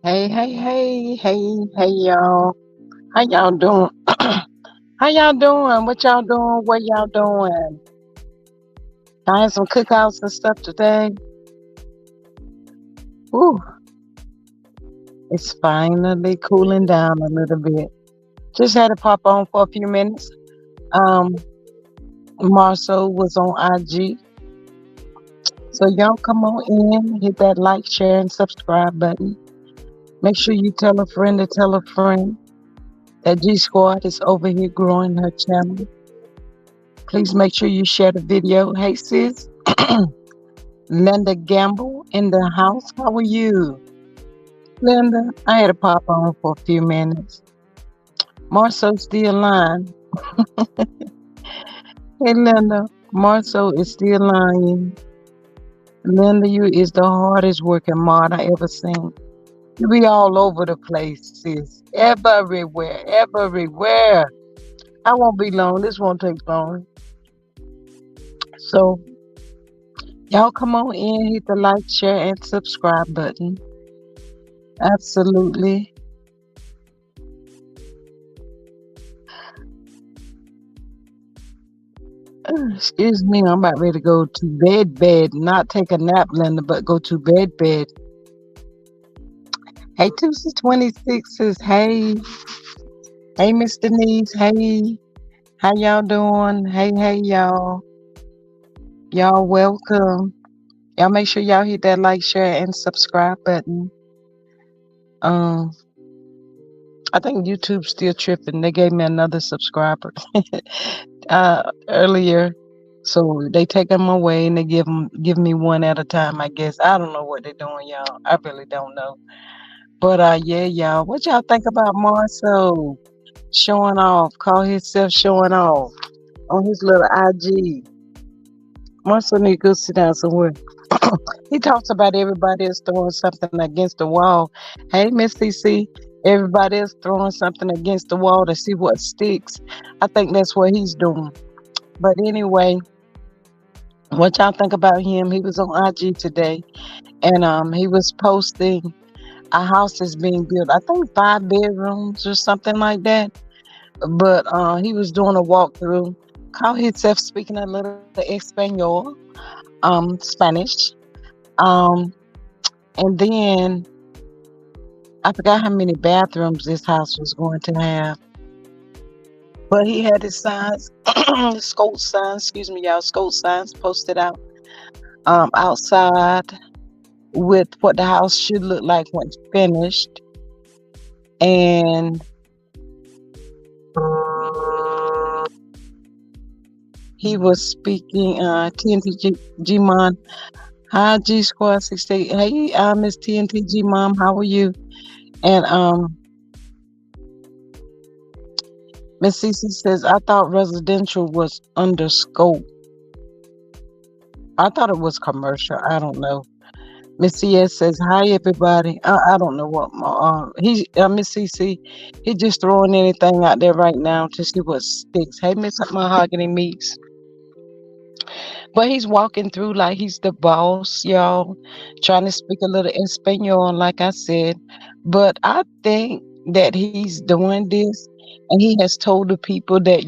Hey, y'all. How y'all doing? How y'all doing? What y'all doing? What y'all doing? I had some cookouts and stuff today. Ooh, it's finally cooling down a little bit. Just had to pop on for a few minutes. Um, Marcel was on IG. So y'all come on in, hit that like, share, and subscribe button. Make sure you tell a friend to tell a friend that G Squad is over here growing her channel. Please make sure you share the video. Hey sis. Linda Gamble in the house. How are you? Linda, I had to pop on for a few minutes. Marceau still lying. Hey Linda, Marceau is still lying. Linda, you is the hardest working mod I ever seen. You be all over the place, sis. Everywhere, everywhere. I won't be long. This won't take long. So y'all come on in, hit the like, share, and subscribe button. Absolutely. Excuse me, I'm about ready to go to bed, not take a nap, Linda, but go to bed. Hey, Tuesday 26s, hey, Miss Denise, hey, how y'all doing? Hey, y'all welcome. Y'all make sure y'all hit that like, share, and subscribe button. Um, I think YouTube's still tripping. They gave me another subscriber earlier. So they take them away and they give me one at a time, I guess. I don't know what they're doing, y'all. I really don't know. But yeah, y'all. What y'all think about Marcel showing off? Call himself showing off on his little IG. Marcel need to go sit down somewhere. He talks about everybody else throwing something against the wall. Hey, Miss CC, everybody else throwing something against the wall to see what sticks. I think that's what he's doing. But anyway, what y'all think about him? He was on IG today, and he was posting a house is being built. I think 5 bedrooms or something like that. But he was doing a walkthrough. Called himself speaking a little Espanol, Spanish. Um, and then I forgot how many bathrooms this house was going to have. But he had his signs, scope signs, excuse me, y'all, scope signs posted out outside with what the house should look like when finished. And he was speaking TNT G-Mon. Hi, G Squad 68. Hey, Miss TNT G-Mom. How are you? And Miss Cece says, I thought residential was under scope. I thought it was commercial. I don't know. Miss CS says, hi, everybody. I don't know what Miss CC, he just throwing anything out there right now to see what sticks. Hey, Miss Mahogany Meats. But he's walking through like he's the boss, y'all, trying to speak a little Espanol, like I said. But I think that he's doing this and he has told the people that,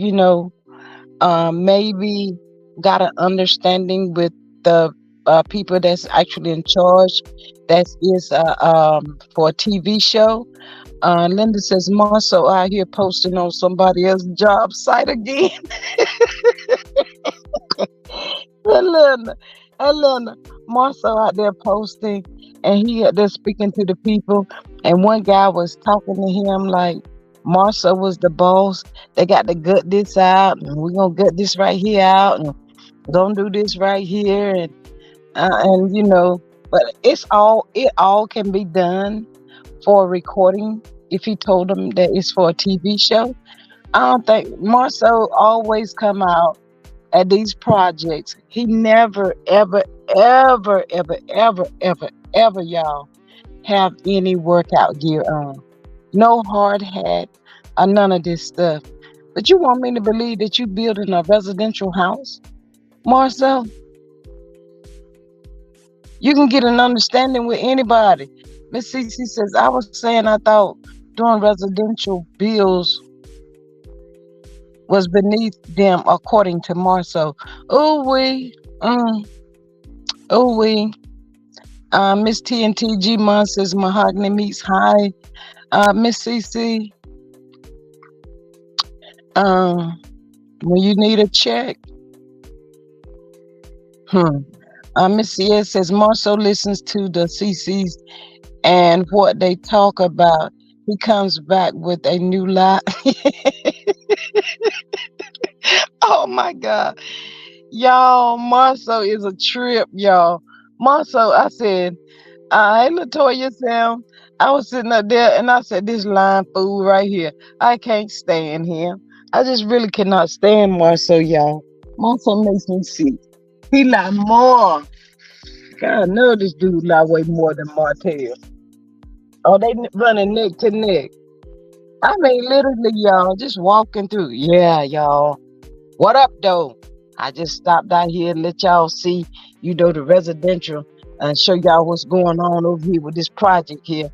maybe got an understanding with the people that's actually in charge. That is for a TV show. Linda says, Marcel out here posting on somebody else's job site again. Helena, Marcel out there posting, and he out there speaking to the people. And one guy was talking to him like Marcel was the boss. They got to gut this out, and we're gonna gut this right here out, and don't do this right here, and but it all can be done for a recording. If he told them that it's for a TV show, I don't think Marcel always come out at these projects. He never, ever, y'all, have any workout gear on. No hard hat or none of this stuff. But you want me to believe that you building a residential house, Marcel? You can get an understanding with anybody. Miss Cece says, I was saying I thought doing residential bills was beneath them according to Marceau. Oh we mm, oh we Miss TNTG Mon says mahogany meets high. Miss CC, um, when you need a check, hmm. Miss CS says Marceau listens to the CCs and what they talk about. He comes back with a new lie. Oh my God. Y'all, Marceau is a trip, y'all. Marceau, I said, hey, Latoya Sam. I was sitting up there and I said, this lying fool right here. I can't stand him. I just really cannot stand Marceau, y'all. Marceau makes me sick. He lie more. God, no, this dude lie way more than Martell. Oh, they running neck to neck. I mean, literally, y'all, just walking through. Yeah, y'all. What up, though? I just stopped out here and let y'all see, the residential and show y'all what's going on over here with this project here.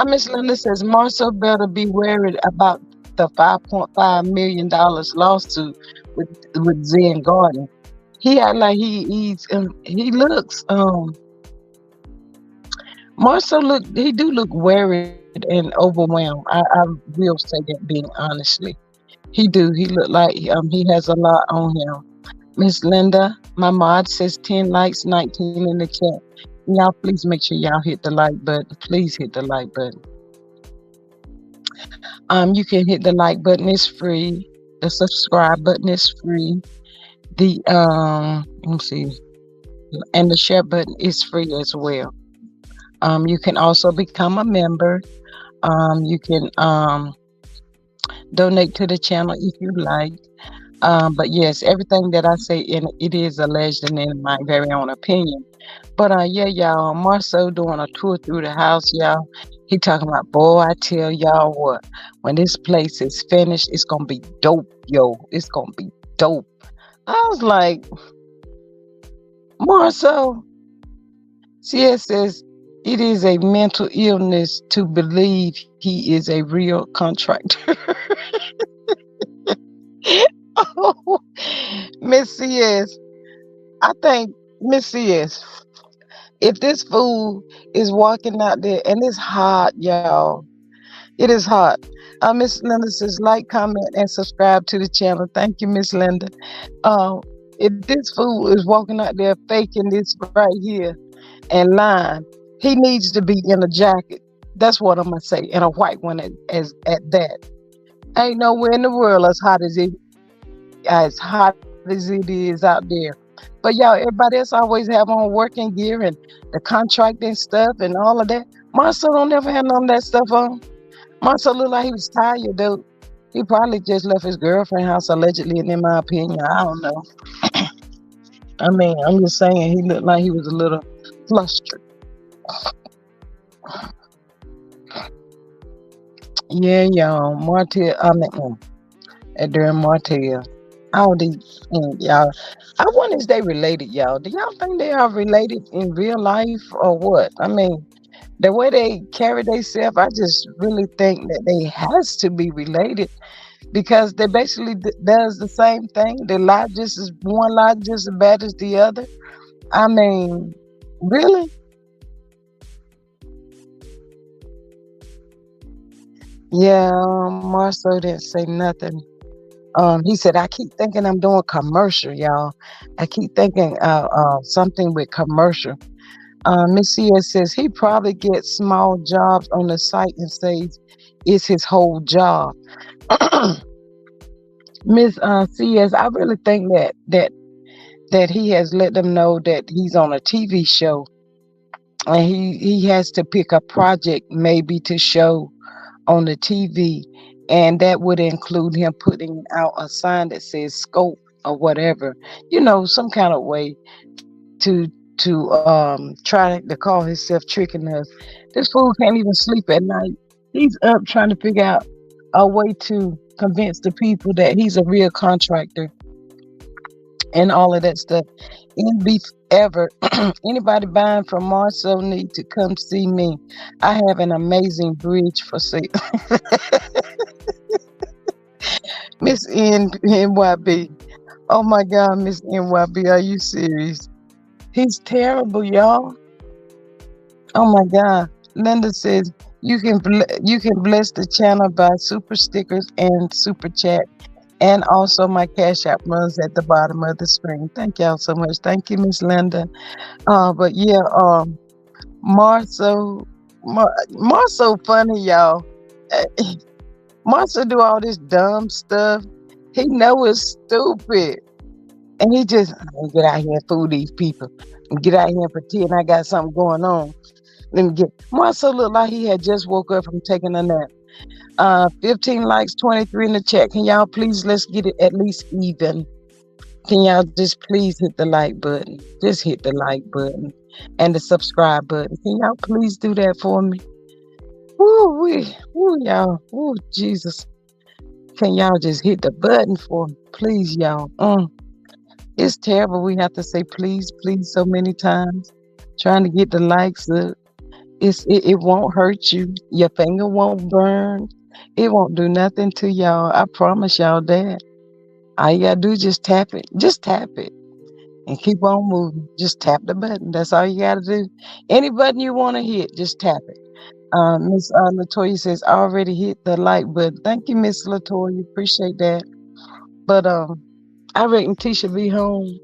Miss Linda says Marcel better be worried about the $5.5 million lawsuit with Zen Garden. He act like he looks Marcel look worried and overwhelmed. I will say that being honestly. He do. He look like he has a lot on him. Miss Linda, my mod says 10 likes, 19 in the chat. Y'all, please make sure y'all hit the like button. Please hit the like button. You can hit the like button. It's free. The subscribe button is free. The let me see, and the share button is free as well. You can also become a member. You can donate to the channel if you like. But yes, everything that I say it is alleged and in my very own opinion. But yeah, y'all, Marceau doing a tour through the house, y'all. He talking about, boy, I tell y'all what, when this place is finished, it's gonna be dope, yo. It's gonna be dope. I was like, Marceau, CS says it is a mental illness to believe he is a real contractor. Oh, Miss CS, I think Miss CS, if this fool is walking out there and it's hot, y'all, it is hot. Miss Linda says like, comment, and subscribe to the channel. Thank you, Miss Linda. If this fool is walking out there faking this right here and lying, he needs to be in a jacket. That's what I'm gonna say, in a white one at that. Ain't nowhere in the world as hot as it is out there. But y'all, everybody else always have on working gear and the contracting stuff and all of that. Marcel don't never have none of that stuff on. Marcel looked like he was tired, though. He probably just left his girlfriend's house allegedly, and in my opinion, I don't know. I mean, I'm just saying he looked like he was a little flustered. Yeah, y'all. Martell, during Martell. All these, y'all. I wonder if they related, y'all. Do y'all think they are related in real life or what? I mean, the way they carry themselves, I just really think that they has to be related because they basically does the same thing. They lie just as one lie just as bad as the other. I mean, really? Yeah, Marcel didn't say nothing. He said, I keep thinking I'm doing commercial, y'all. I keep thinking something with commercial. Miss CS says he probably gets small jobs on the site and says it's his whole job. Miss CS, I really think that he has let them know that he's on a TV show and he has to pick a project maybe to show on the TV, and that would include him putting out a sign that says scope or whatever, some kind of way to try to call himself tricking us. This fool can't even sleep at night. He's up trying to figure out a way to convince the people that he's a real contractor and all of that stuff. any beef ever. Anybody buying from Marcel need to come see me. I have an amazing bridge for sale. Miss NYB. Oh my God, Miss NYB, are you serious? He's terrible, y'all. Oh my God. Linda says you can bless the channel by super stickers and super chat. And also my cash app runs at the bottom of the screen. Thank y'all so much. Thank you, Miss Linda. But yeah, Marso, Marso funny, y'all. Marso do all this dumb stuff. He know it's stupid. And he just get out here and fool these people. And get out here and pretend I got something going on. Let me get Marcel looked like he had just woke up from taking a nap. 15 likes, 23 in the chat. Can y'all please let's get it at least even? Can y'all just please hit the like button? Just hit the like button and the subscribe button. Can y'all please do that for me? Woo, y'all. Woo, Jesus. Can y'all just hit the button for me? Please, y'all. It's terrible. We have to say please so many times. Trying to get the likes up. It won't hurt you. Your finger won't burn. It won't do nothing to y'all. I promise y'all that. All you gotta do is just tap it. Just tap it. And keep on moving. Just tap the button. That's all you gotta do. Any button you want to hit, just tap it. Miss Latoya says, I already hit the like button. Thank you, Miss Latoya. Appreciate that. But I reckon Tisha be home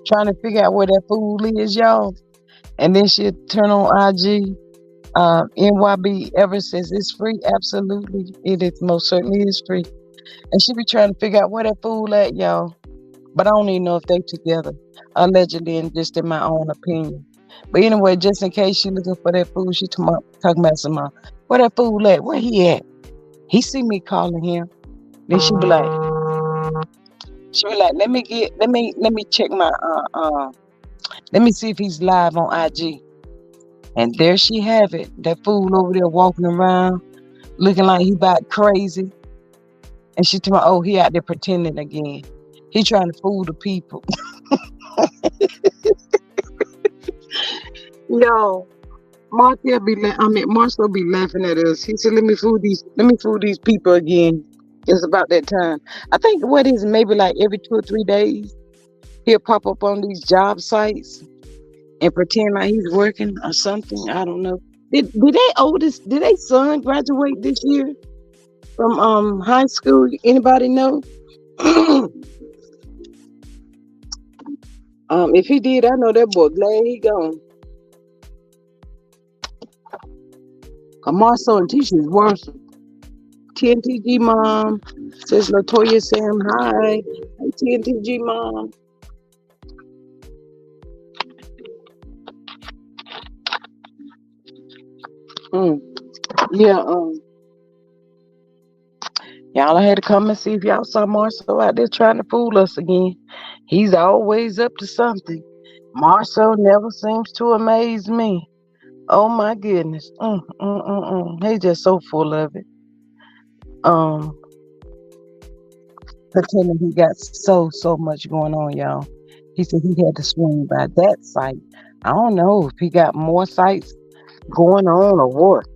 trying to figure out where that fool is, y'all. And then she'll turn on IG. NYB ever says it's free. Absolutely. It is most certainly is free. And she be trying to figure out where that fool at, y'all. But I don't even know if they together. Allegedly and just in my own opinion. But anyway, just in case she looking for that fool, she talking about some where that fool at? Where he at? He see me calling him. Then she be like, let me check my let me see if he's live on IG. And there she have it. That fool over there walking around looking like he about crazy. And she told me, oh, he out there pretending again. He trying to fool the people. Yo, Martell Marcel be laughing at us. He said, let me fool these people again. It's about that time. I think what is maybe like every 2 or 3 days, he'll pop up on these job sites and pretend like he's working or something. I don't know. Did they son graduate this year from high school? Anybody know? If he did, I know that boy glad he gone. Marcel and Tisha's worse. TNTG mom says Latoya Sam hi. Hey, TNTG mom. Yeah, y'all had to come and see if y'all saw Marcel out there trying to fool us again. He's always up to something. Marcel never seems to amaze me. Oh my goodness. He's just so full of it. Pretending he got so much going on, y'all. He said he had to swing by that site. I don't know if he got more sites going on or what.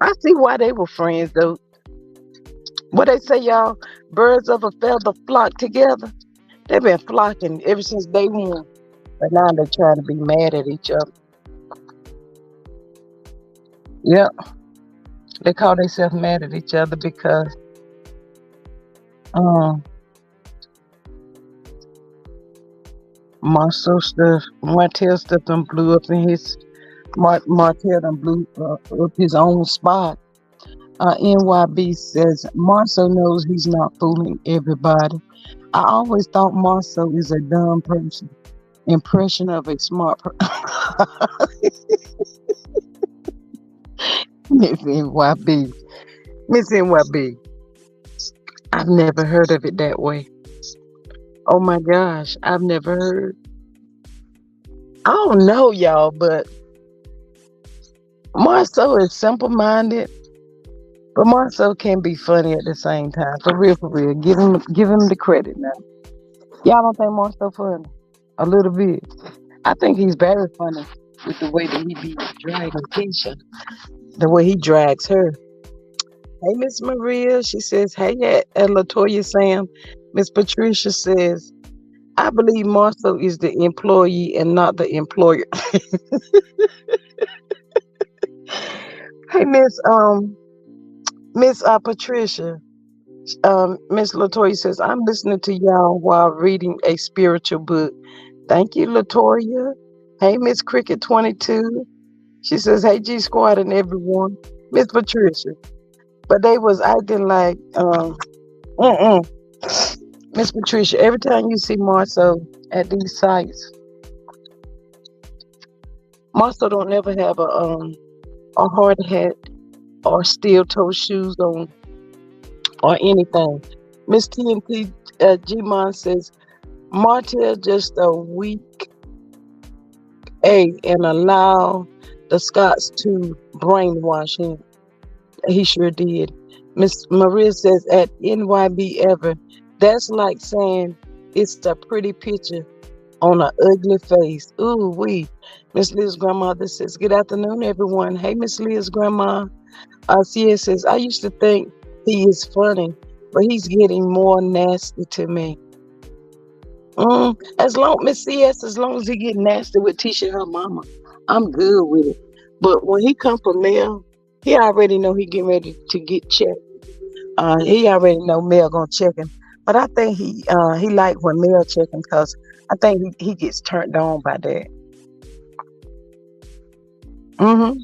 I see why they were friends though. What they say, y'all, birds of a feather flock together. They've been flocking ever since day one. But now they're trying to be mad at each other. Yep. They call themselves mad at each other because Martell stuff done blew up in his Martell done blew up his own spot. NYB says Marcel knows he's not fooling everybody. I always thought Marcel is a dumb person. Impression of a smart person. Miss NYB. I've never heard of it that way. Oh my gosh, I've never heard. I don't know, y'all, but Marcel is simple-minded, but Marcel can be funny at the same time. For real. Give him the credit now. Y'all don't think Marcel funny? A little bit. I think he's very funny with the way that he be dragging Keisha, the way he drags her. Hey, Miss Maria, she says, hey, Latoya Sam. Miss Patricia says, I believe Marcel is the employee and not the employer. Hey, Miss Patricia, Miss Latoya says, I'm listening to y'all while reading a spiritual book. Thank you, Latoya. Hey, Miss Cricket 22. She says, hey, G Squad and everyone. Miss Patricia. But they was acting like, mm-mm. Miss Patricia, every time you see Marcel at these sites, Marcel don't never have a hard hat or steel toe shoes on or anything. Miss TNT G-Mon says, Martell just a weak A and allow the Scots to brainwash him. He sure did. Miss Maria says at NYB ever, that's like saying it's a pretty picture on an ugly face. Ooh wee. Miss Leah's grandmother says, good afternoon, everyone. Hey, Miss Leah's grandma. Cia says, I used to think he is funny, but he's getting more nasty to me. As long Miss CS, as long as he get nasty with Tisha and her mama, I'm good with it. But when he come for Mel, he already know he getting ready to get checked. He already know Mel gonna check him. But I think he like when Mel check him because I think he gets turned on by that. Mm-hmm.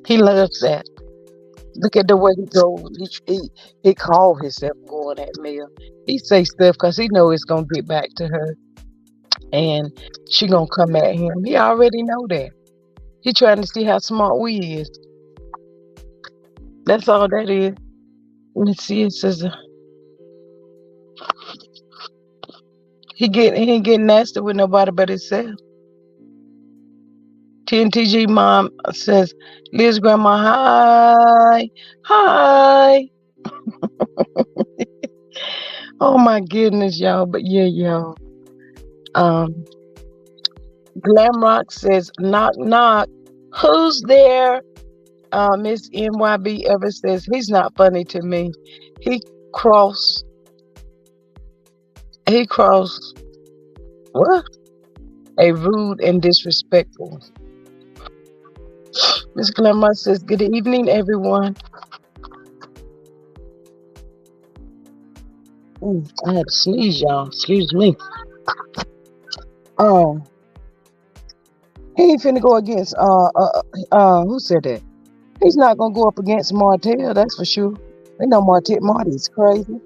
He loves that. Look at the way he goes. He call himself going at Mel. He say stuff because he know it's gonna get back to her, and she gonna come at him. He already know that. He trying to see how smart we is. That's all that is. Let's see. It says he ain't getting nasty with nobody but himself. TNTG mom says, Liz grandma, hi. Oh my goodness, y'all. But yeah, y'all. Glamrock says, knock knock. Who's there? Miss NYB ever says he's not funny to me. He crossed. He crossed. What? A rude and disrespectful. Miss Glamrock says, good evening, everyone. I had to sneeze, y'all. Excuse me. He ain't finna go against who said that? He's not gonna go up against Martell, that's for sure. They know Marty is crazy.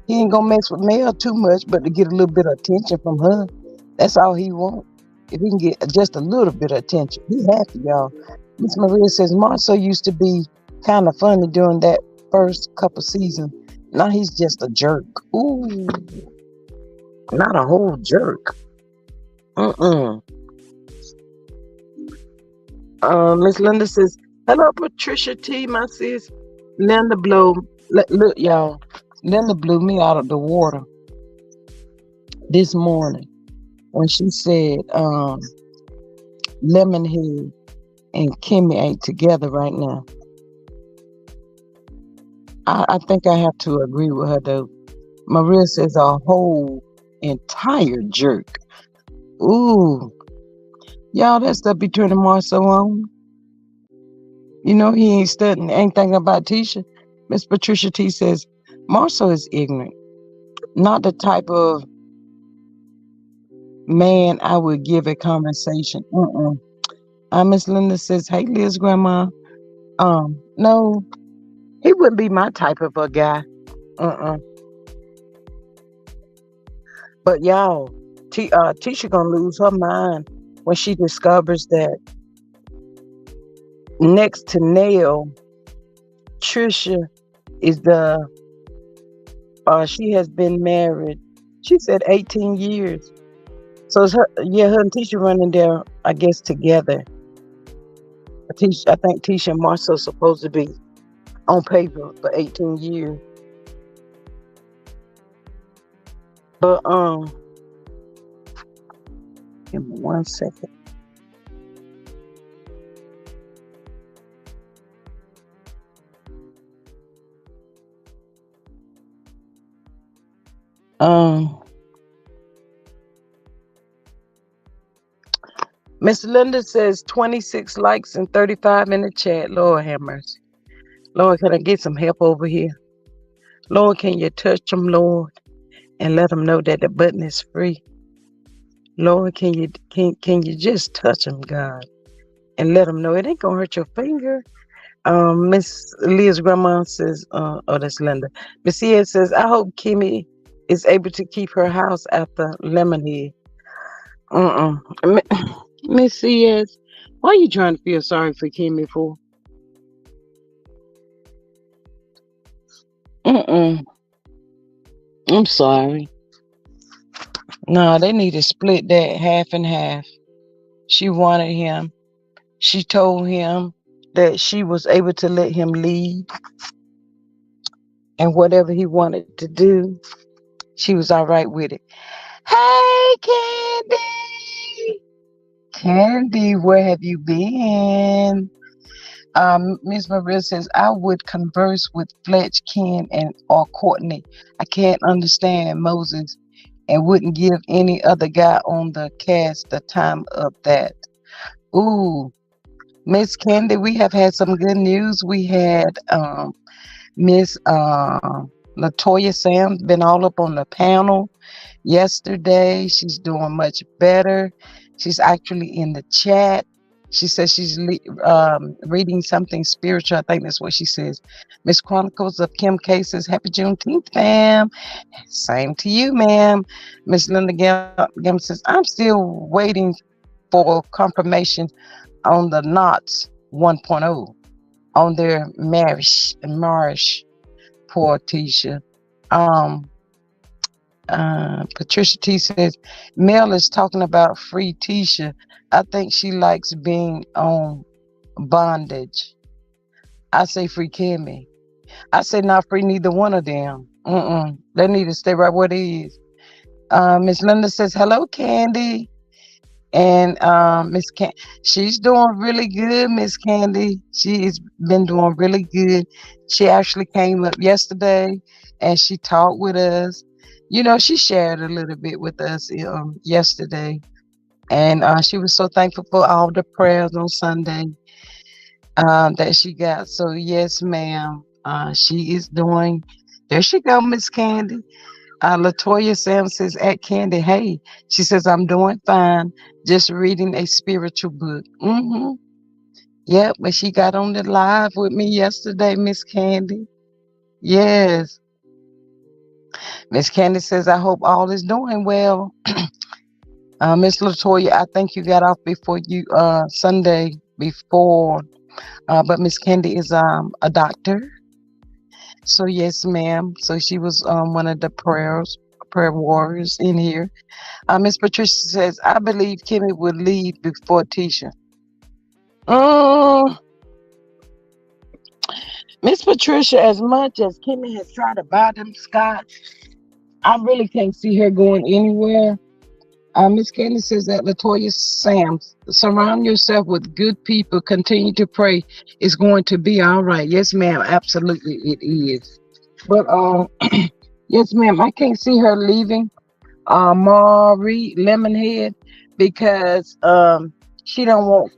He ain't gonna mess with Mel too much, but to get a little bit of attention from her. That's all he wants. If he can get just a little bit of attention, he happy, y'all. Miss Maria says Marcel used to be kind of funny during that first couple seasons. Now he's just a jerk. Ooh, not a whole jerk. Miss Linda says, hello, Patricia T, my sis. Linda look, y'all. Linda blew me out of the water this morning when she said Lemonhead and Kimmy ain't together right now. I think I have to agree with her though. Maria says a whole entire jerk. Ooh. Y'all, that stuff be turning Marcel on. You know, he ain't studying, ain't thinking about Tisha. Miss Patricia T says, Marcel is ignorant. Not the type of man I would give a conversation. Miss Linda says, hey, Liz grandma. No, he wouldn't be my type of a guy. But y'all, Tisha gonna lose her mind when she discovers that next to Nail, Trisha is she has been married, she said 18 years. So it's her and Tisha running there, I guess, together. I think Tisha and Marcel supposed to be on paper for 18 years. But Give me 1 second. Um, Miss Linda says 26 likes and 35 in the chat. Lord have mercy. Lord, can I get some help over here? Lord, can you touch them, Lord, and let them know that the button is free? Lord, can you just touch them, God, and let them know it ain't gonna hurt your finger. Miss Leah's grandma says, oh, that's Linda. Miss Ed says, I hope Kimmy is able to keep her house after Lemonhead. Miss Ed, why are you trying to feel sorry for Kimmy for? Mm-mm. I'm sorry. No, they need to split that half and half. She wanted him. She told him that she was able to let him lead and whatever he wanted to do, she was all right with it. Hey, Candy! Candy, where have you been? Miss Maria says, I would converse with Fletch, Ken, and or Courtney. I can't understand Moses and wouldn't give any other guy on the cast the time of that. Ooh, Miss Candy, we have had some good news. We had Miss Latoya Sam's been all up on the panel yesterday. She's doing much better. She's actually in the chat. She says she's reading something spiritual. I think that's what she says. Miss Chronicles of Kim K says, Happy Juneteenth, fam. Same to you, ma'am. Miss Linda Gam says, I'm still waiting for confirmation on the Knots 1.0 on their marriage. Poor Tisha. Um, Patricia T says, Mel is talking about free Tisha. I think she likes being on bondage. I say free Kimmy. I say not free neither one of them. They need to stay right where they is. Miss Linda says, hello, Candy. And Miss Candy, she's doing really good, Miss Candy. She's been doing really good. She actually came up yesterday and she talked with us. You know, she shared a little bit with us yesterday. And she was so thankful for all the prayers on Sunday that she got. So, yes, ma'am. She is doing, there she go, Miss Candy. Latoya Sam says, at Candy, hey, she says, I'm doing fine, just reading a spiritual book. Yep, but she got on the live with me yesterday, Miss Candy. Yes. Miss Candy says, I hope all is doing well. Miss Latoya, I think you got off before you, Sunday before, but Miss Candy is a doctor. So, yes, ma'am. So she was one of the prayer warriors in here. Miss Patricia says, I believe Kimmy would leave before Tisha. Miss Patricia, as much as Kimmy has tried to buy them scotch, I really can't see her going anywhere. Miss Candy says that Latoya Sams, surround yourself with good people, continue to pray. It's going to be all right. Yes, ma'am, absolutely it is. But yes, ma'am, I can't see her leaving Maury Lemonhead because she don't want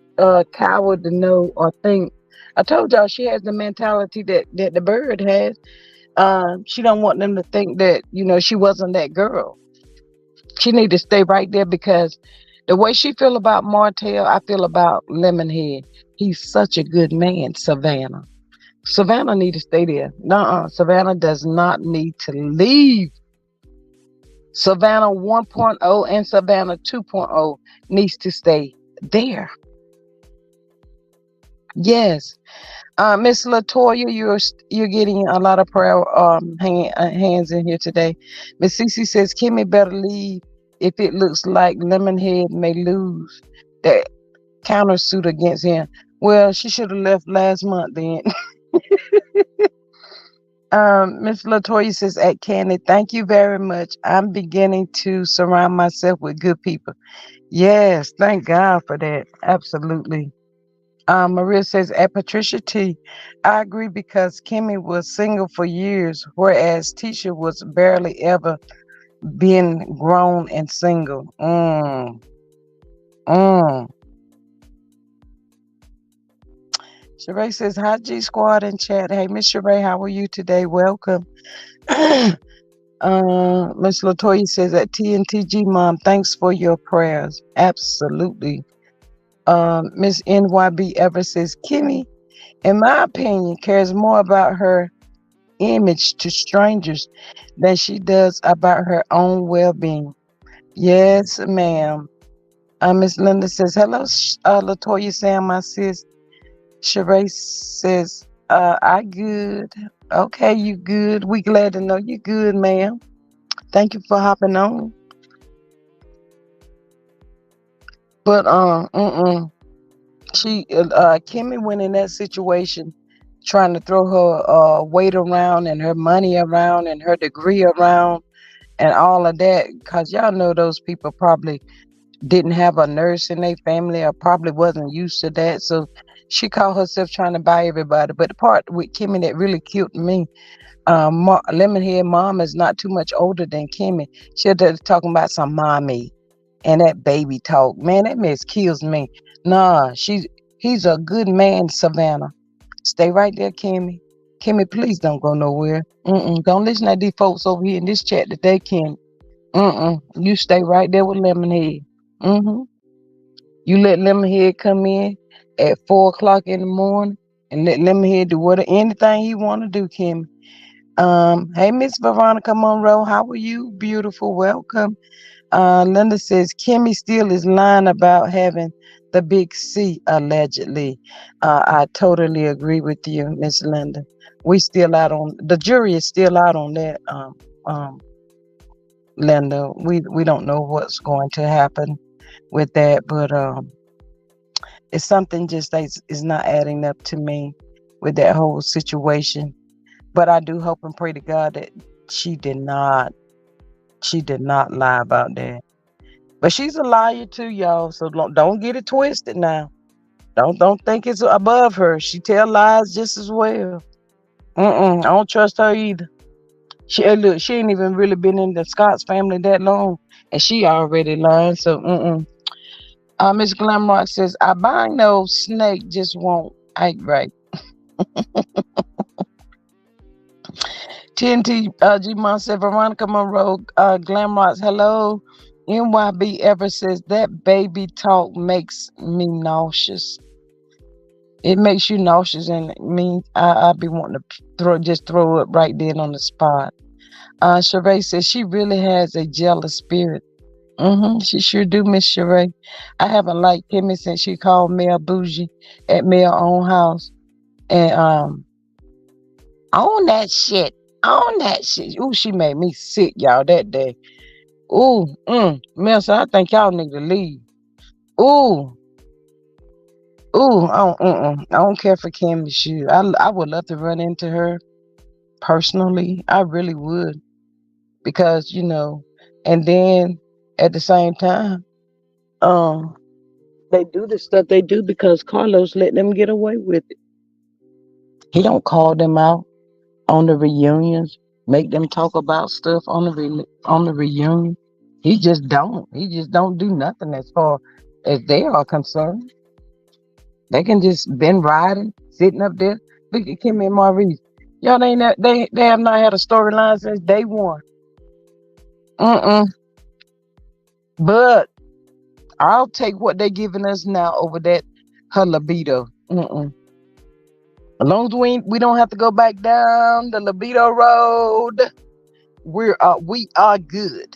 Coward to know or think. I told y'all she has the mentality that the bird has. She don't want them to think that she wasn't that girl. She need to stay right there because the way she feel about Martell, I feel about Lemonhead. He's such a good man, Savannah. Savannah need to stay there. Savannah does not need to leave. Savannah 1.0 and Savannah 2.0 needs to stay there. Yes. Miss Latoya, you're getting a lot of prayer hands in here today. Miss Cece says Kimmy better leave if it looks like Lemonhead may lose that countersuit against him. Well, she should have left last month then. Miss Latoya says at Candy, thank you very much. I'm beginning to surround myself with good people. Yes, thank God for that. Absolutely. Maria says, at Patricia T, I agree because Kimmy was single for years, whereas Tisha was barely ever been grown and single. Mm. Sheree says, hi, G Squad in chat. Hey, Miss Sheree, how are you today? Welcome. Miss Latoya says, at TNTG, Mom, thanks for your prayers. Absolutely. Miss NYB ever says, Kimmy, in my opinion, cares more about her image to strangers than she does about her own well-being. Yes, ma'am. Miss Linda says, hello, Latoya Sam, my sis. Sheree says, I good. Okay, you good. We glad to know you good, ma'am. Thank you for hopping on. But Kimmy went in that situation trying to throw her weight around and her money around and her degree around and all of that, because y'all know those people probably didn't have a nurse in their family or probably wasn't used to that. So she caught herself trying to buy everybody. But the part with Kimmy that really killed me, Lemonhead mom is not too much older than Kimmy. She'll talking about some mommy and that baby talk. Man, that mess kills me. Nah, he's a good man, Savannah. Stay right there, Kimmy. Kimmy, please don't go nowhere. Don't listen to these folks over here in this chat today, Kimmy. You stay right there with Lemonhead. Mm-hmm. You let Lemonhead come in at 4 o'clock in the morning and let Lemonhead do anything he want to do, Kimmy. Hey, Miss Veronica Monroe, how are you? Beautiful, welcome. Linda says Kimmy still is lying about having the big C allegedly. I totally agree with you, Miss Linda. We still out on the jury is still out on that. Um, Linda, we don't know what's going to happen with that, but it's something just that is not adding up to me with that whole situation. But I do hope and pray to God that she did not lie about that. But she's a liar too, y'all. So don't get it twisted now. Don't think it's above her. She tell lies just as well. I don't trust her either. Look, she ain't even really been in the Scott's family that long, and she already lying. So Miss Glamrock says, I bind no snake just won't act right. TNT G-Mon said, Veronica Monroe, Glamrock, hello. NYB ever says, that baby talk makes me nauseous. It makes you nauseous, and it means I be wanting to throw up right then on the spot. Sheree says, she really has a jealous spirit. She sure do, Miss Sheree. I haven't liked Kimmy since she called Mel bougie at Mel own house. And on that shit. On that shit. Ooh, she made me sick, y'all, that day. Ooh, Mel said, I think y'all need to leave. Ooh, I don't care for Kimmy. Shoot, I would love to run into her personally. I really would. Because, and then at the same time, um, they do the stuff they do because Carlos let them get away with it. He don't call them out on the reunions, make them talk about stuff on the reunion. He just don't. He just don't do nothing as far as they are concerned. They can just been riding, sitting up there. Look at Kim and Maurice. Y'all they have not had a storyline since day one. Mm-mm. But I'll take what they're giving us now over that her libido. As long as we don't have to go back down the libido road, we are good.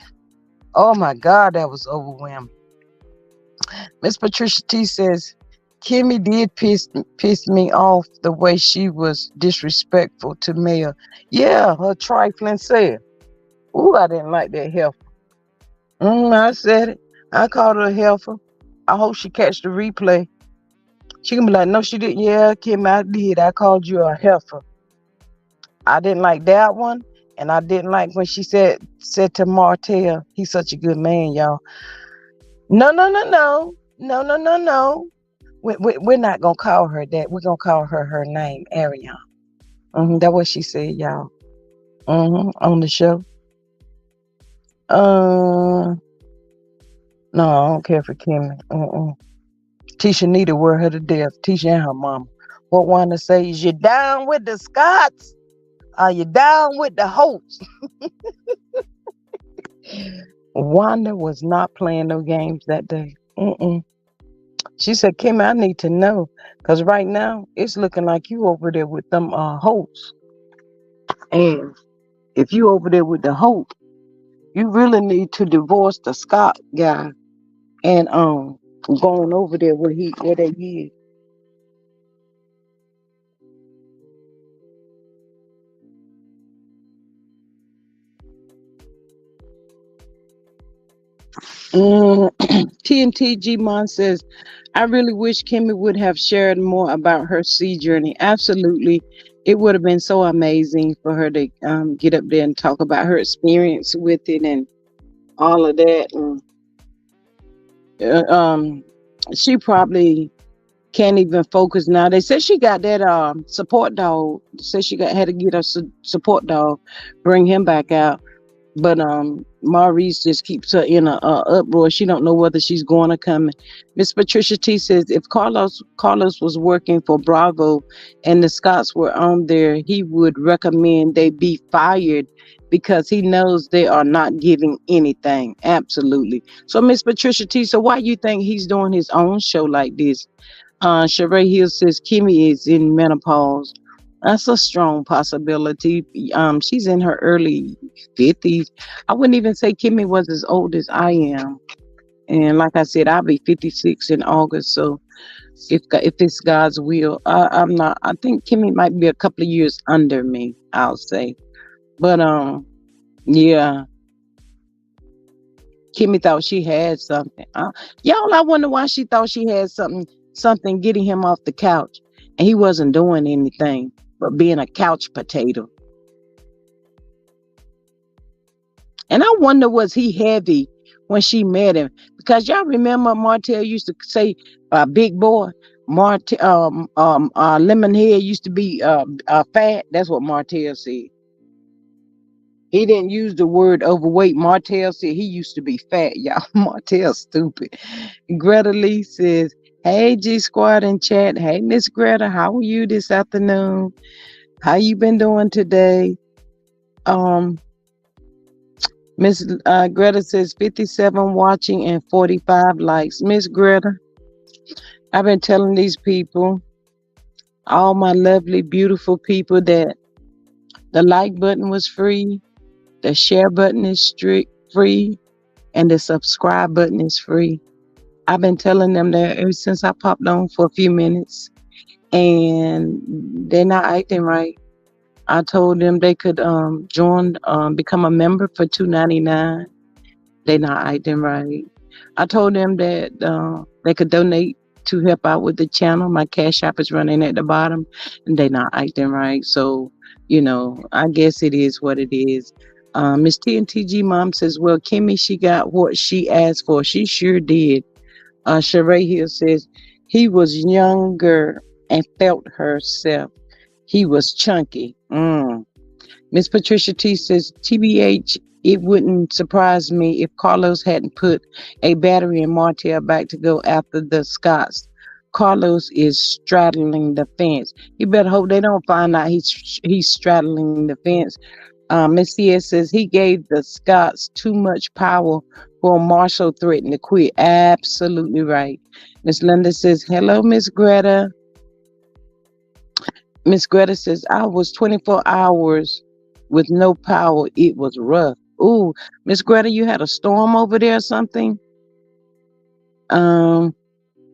Oh my God, that was overwhelming. Miss Patricia T says, Kimmy did piss me off the way she was disrespectful to Mel. Yeah, her trifling self. Ooh, I didn't like that heifer. I said it. I called her a heifer. I hope she catch the replay. She can be like, no, she didn't. Yeah, Kimmy, I did. I called you a heifer. I didn't like that one. And I didn't like when she said to Martell, he's such a good man, y'all. No, no, no, no. No, no, no, no. We're not gonna call her that. We're gonna call her her name, Ariana. That's what she said, y'all. On the show. Uh, no, I don't care for Kimmy. Tisha need to wear her to death. Tisha and her mama. What Wanda say is, you down with the Scots? Are you down with the Holts? Wanda was not playing no games that day. She said, Kimmy, I need to know. Because right now, it's looking like you over there with them Holts. And if you over there with the Holt, you really need to divorce the Scott guy and going over there where they is. Mm, TNTG Mon says, I really wish Kimmy would have shared more about her sea journey. Absolutely. It would have been so amazing for her to get up there and talk about her experience with it and all of that. And, she probably can't even focus now. They said she got that support dog. Said she had to get a support dog, bring him back out. But Maurice just keeps her in a uproar. She don't know whether she's going to come. Miss Patricia T says if Carlos was working for Bravo and the Scots were on there, he would recommend they be fired because he knows they are not giving anything. Absolutely. So Miss Patricia T, so why you think he's doing his own show like this? Sheree Hill says Kimmy is in menopause. That's a strong possibility. She's in her early 50s. I wouldn't even say Kimmy was as old as I am. And like I said, I'll be 56 in August. So if it's God's will, I'm not. I think Kimmy might be a couple of years under me, I'll say. But yeah, Kimmy thought she had something. Y'all, I wonder why she thought she had something getting him off the couch. And he wasn't doing anything but being a couch potato. And I wonder, was he heavy when she met him? Because y'all remember Martell used to say, big boy. Lemon head used to be fat. That's what Martell said. He didn't use the word overweight. Martell said he used to be fat, y'all. Martell's stupid. Greta Lee says, hey, G Squad in chat. Hey, Miss Greta, how are you this afternoon? How you been doing today? Miss Greta says 57 watching and 45 likes. Miss Greta, I've been telling these people, all my lovely, beautiful people, that the like button was free, the share button is free, and the subscribe button is free. I've been telling them that ever since I popped on for a few minutes, and they're not acting right. I told them they could join, become a member for $2.99. They not acting right. I told them that they could donate to help out with the channel. My cash app is running at the bottom, and they not acting right. So, I guess it is what it is. Miss TNTG Mom says, well, Kimmy, she got what she asked for. She sure did. Sheree Hill says, he was younger and felt herself. He was chunky. Miss Patricia T says, TBH, it wouldn't surprise me if Carlos hadn't put a battery in Martell back to go after the Scots. Carlos is straddling the fence. You better hope they don't find out he's straddling the fence. Miss CS says he gave the Scots too much power for Marshall threatened to quit. Absolutely right. Miss Linda says, hello, Miss Greta. Miss Greta says, I was 24 hours with no power. It was rough. Ooh, Miss Greta, you had a storm over there or something?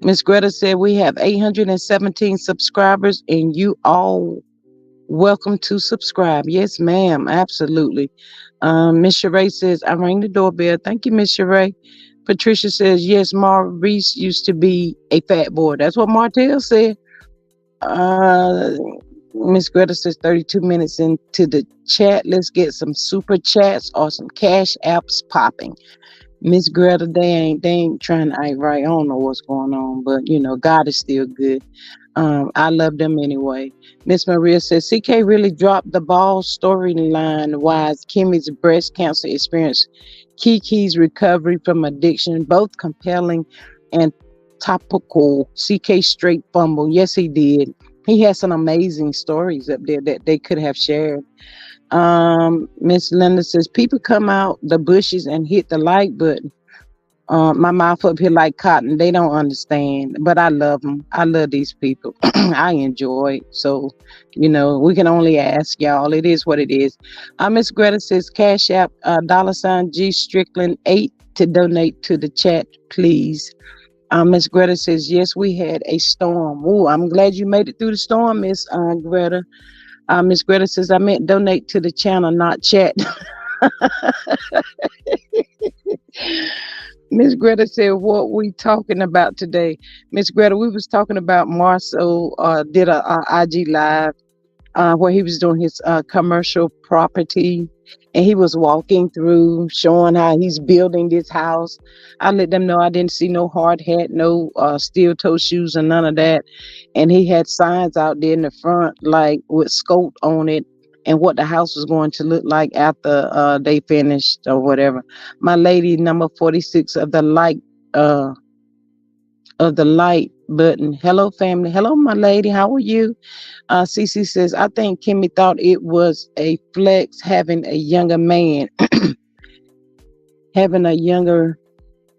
Miss Greta said, we have 817 subscribers and you all welcome to subscribe. Yes, ma'am. Absolutely. Miss Sheree says, I rang the doorbell. Thank you, Miss Sheree. Patricia says, yes, Maurice used to be a fat boy. That's what Martell said. Miss Greta says 32 minutes into the chat. Let's get some super chats or some cash apps popping. Miss Greta, they ain't trying to act right. I don't know what's going on, but God is still good. I love them anyway. Miss Maria says CK really dropped the ball storyline wise. Kimmy's breast cancer experience, Kiki's recovery from addiction, both compelling and topical. CK straight fumble. Yes, he did. He has some amazing stories up there that they could have shared. Miss Linda says people come out the bushes and hit the like button. My mouth up here like cotton. They don't understand, but I love them. I love these people. I enjoy. So, we can only ask y'all. It is what it is. Miss Greta says Cash App $G Strickland 8 to donate to the chat, please. Miss Greta says yes, we had a storm. Oh, I'm glad you made it through the storm, Miss Greta. Miss Greta says I meant donate to the channel, not chat. Miss Greta said, "What we talking about today?" Miss Greta, we was talking about Marcel. Did a IG live where he was doing his commercial property, and he was walking through, showing how he's building this house. I let them know I didn't see no hard hat, no steel toe shoes, and none of that. And he had signs out there in the front, like with scope on it, and what the house was going to look like after they finished or whatever. My lady, number 46 uh, of the light button. Hello, family. Hello, my lady. How are you? CC says, I think Kimmy thought it was a flex having a younger man, having a younger,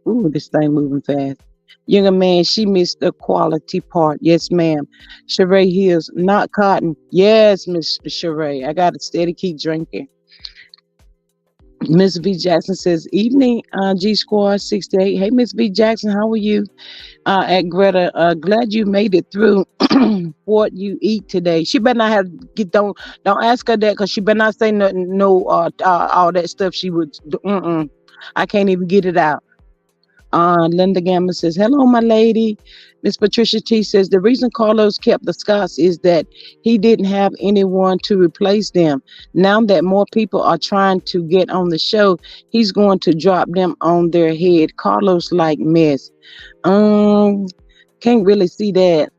ooh, this thing moving fast. Younger man, she missed the quality part. Yes, ma'am. Sheree Hills, not cotton. Yes, Miss Sheree. I got to steady keep drinking. Miss V Jackson says, evening, G Squad 68. Hey, Miss V Jackson, how are you? At Greta, glad you made it through. What you eat today? She better not don't ask her that because she better not say nothing. No, all that stuff she would. I can't even get it out. Linda Gamma says, hello, my lady. Miss Patricia T says, the reason Carlos kept the Scots is that he didn't have anyone to replace them. Now that more people are trying to get on the show, he's going to drop them on their head. Carlos like mess. Can't really see that.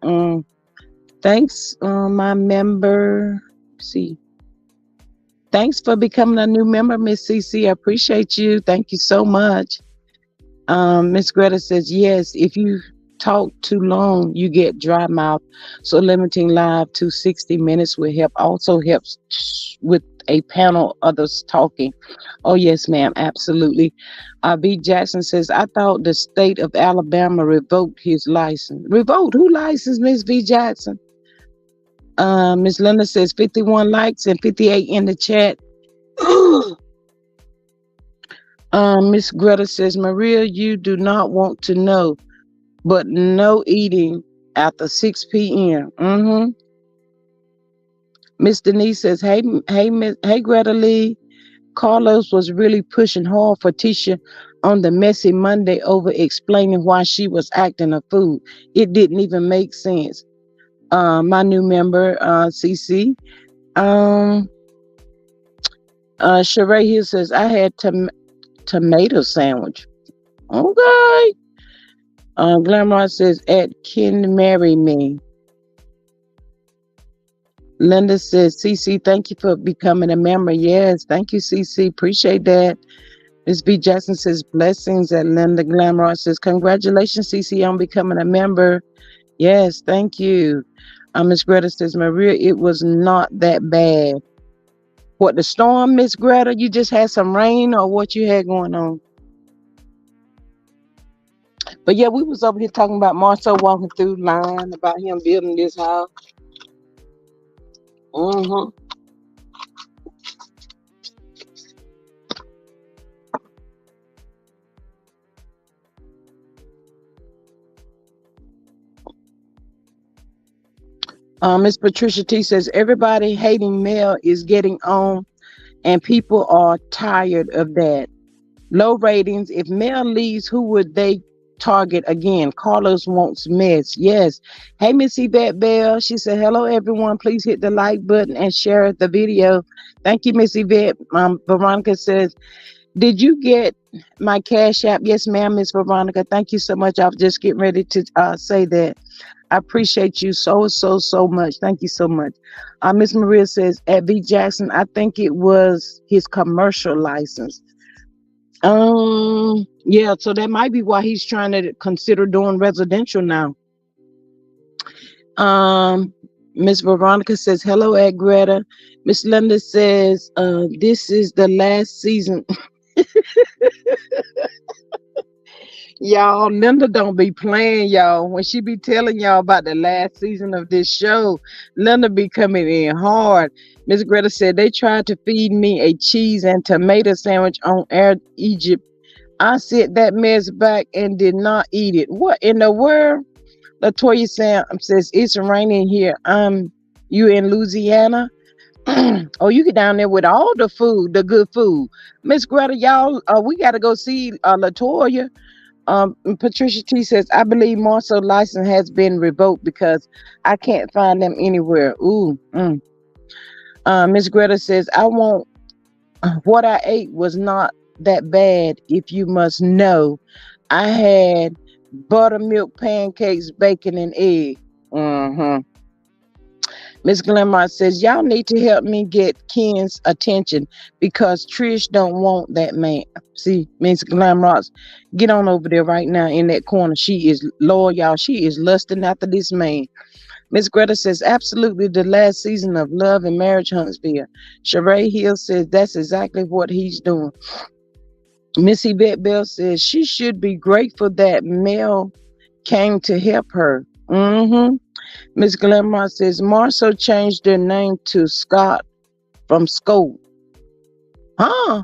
Thanks, my member. See. Thanks for becoming a new member, Miss CC. I appreciate you. Thank you so much. Miss Greta says, yes, if you talk too long, you get dry mouth. So limiting live to 60 minutes will help. Also helps with a panel others talking. Oh, yes, ma'am. Absolutely. B. Jackson says, I thought the state of Alabama revoked his license. Revoked? Who licensed Miss V. Jackson? Miss Linda says 51 likes and 58 in the chat. Miss Greta says, Maria, you do not want to know, but no eating after 6 p.m. Miss Denise says, hey, Greta Lee, Carlos was really pushing hard for Tisha on the messy Monday over explaining why she was acting a fool. It didn't even make sense. My new member, CC. Sheree Hill says, I had tomato sandwich. Okay. Glamrock says, at Can Marry Me. Linda says, CC, thank you for becoming a member. Yes, thank you, CC. Appreciate that. Miss B. Jackson says, blessings. At Linda Glamrock says, congratulations, CC, on becoming a member. Yes, thank you. Miss Greta says, Maria, it was not that bad. What, the storm, Miss Greta? You just had some rain or what you had going on? But yeah, we was over here talking about Maursa walking through line, about him building this house. Miss Patricia T says, everybody hating Mel is getting on and people are tired of that. Low ratings. If Mel leaves, who would they target again? Carlos wants mess. Yes. Hey, Miss Yvette Bell. She said, hello, everyone. Please hit the like button and share the video. Thank you, Miss Yvette. Veronica says, Did you get my cash app? Yes, ma'am, Miss Veronica. Thank you so much. I was just getting ready to say that. I appreciate you so much. Thank you so much. Miss Maria says at V Jackson, I think it was his commercial license. Yeah, so that might be why he's trying to consider doing residential now. Um, Miss Veronica says hello at Greta. Miss Linda says this is the last season. Y'all, Linda don't be playing, y'all. When she be telling y'all about the last season of this show, Linda be coming in hard. Miss Greta said they tried to feed me a cheese and tomato sandwich on Air Egypt. I sent that mess back and did not eat it. What in the world? Latoya says it's raining here. You in Louisiana? Oh, you get down there with all the food, the good food. Miss Greta, y'all, we got to go see Latoya. Patricia T says, I believe Maursa license has been revoked because I can't find them anywhere. Ooh. Miss Greta says, I want what I ate was not that bad. If you must know, I had buttermilk pancakes, bacon, and egg. Miss Glenmont says, y'all need to help me get Ken's attention because Trish don't want that man. See, Miss Glamrock, get on over there right now in that corner. She is, Lord, y'all, she is lusting after this man. Miss Greta says, absolutely the last season of Love and Marriage Huntsville. Sheree Hill says, that's exactly what he's doing. Miss Yvette Bell says, she should be grateful that Mel came to help her. Miss Glamar says, Marceau changed their name to Scott from Scott. Huh?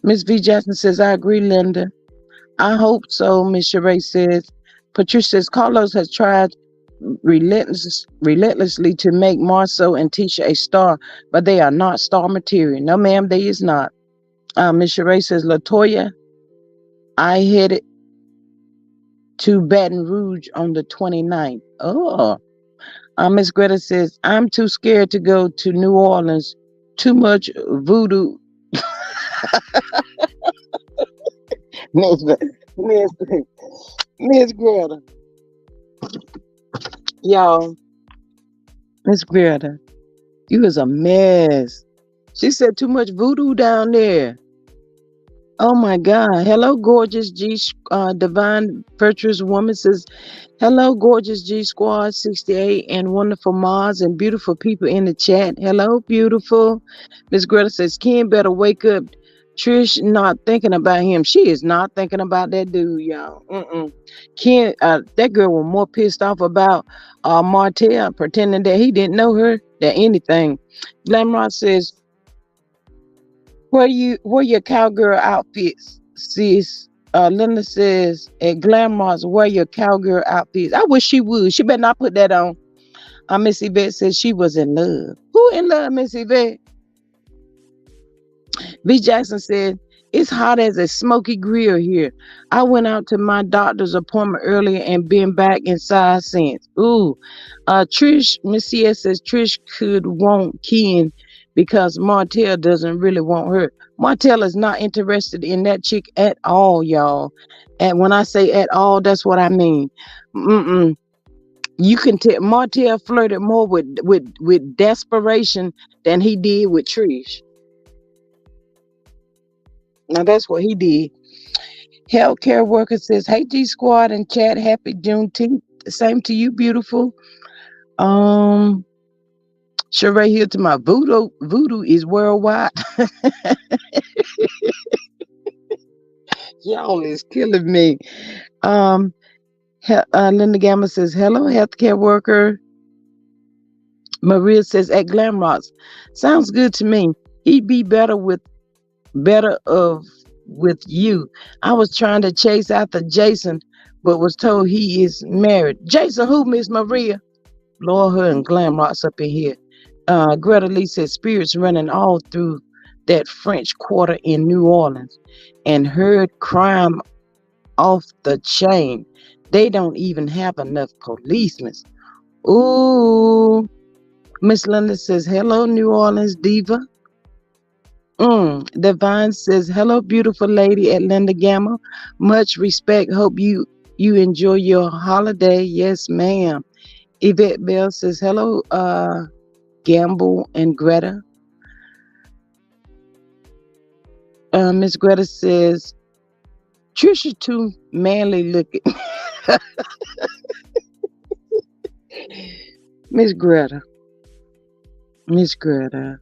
Miss V. Jackson says, I agree, Linda. I hope so, Miss Sheree says. Patricia says, Carlos has tried relentlessly to make Marceau and Tisha a star, but they are not star material. No, ma'am, they is not. Miss Sheree says, Latoya, I headed to Baton Rouge on the 29th. Oh. Miss Greta says, I'm too scared to go to New Orleans. Too much voodoo. Miss Greta. Y'all, Miss Greta, you is a mess. She said too much voodoo down there. Oh my God. Hello, gorgeous G Divine Virtuous Woman says, hello, gorgeous G Squad 68 and wonderful Mars and beautiful people in the chat. Hello, beautiful. Miss Greta says, Ken better wake up. Trish not thinking about him. She is not thinking about that dude, y'all. Ken, that girl was more pissed off about Martell pretending that he didn't know her than anything. Glamrock says, where your cowgirl outfits, sis? Linda says at Glamor's, wear your cowgirl outfits. I wish she would. She better not put that on. Miss Yvette says she was in love. Who in love, Miss Yvette? B. Jackson said, it's hot as a smoky grill here. I went out to my doctor's appointment earlier and been back inside since. Ooh. Trish, Miss CS says Trish could want Ken because Martell doesn't really want her. Martell is not interested in that chick at all, y'all. And when I say at all, that's what I mean. You can tell Martell flirted more with desperation than he did with Trish. Now that's what he did. Healthcare worker says, hey G Squad and chat, happy Juneteenth. Same to you, beautiful. Sheree here to my voodoo is worldwide. Y'all is killing me. Linda Gamma says, hello, healthcare worker. Maria says, at Glamrocks. Sounds good to me. He'd be better with you. I was trying to chase after Jason, but was told he is married. Jason who, Miss Maria? Lord, her and Glamrocks up in here. Greta Lee says spirits running all through that French Quarter in New Orleans and heard crime off the chain. They don't even have enough policemen. Ooh. Miss Linda says, hello, New Orleans diva. Divine says, "Hello, beautiful lady at Linda Gamma. Much respect. Hope you enjoy your holiday." Yes, ma'am. Yvette Bell says, "Hello, Gamble and Greta." Miss Greta says, "Trisha too manly looking." Miss Greta, Miss Greta,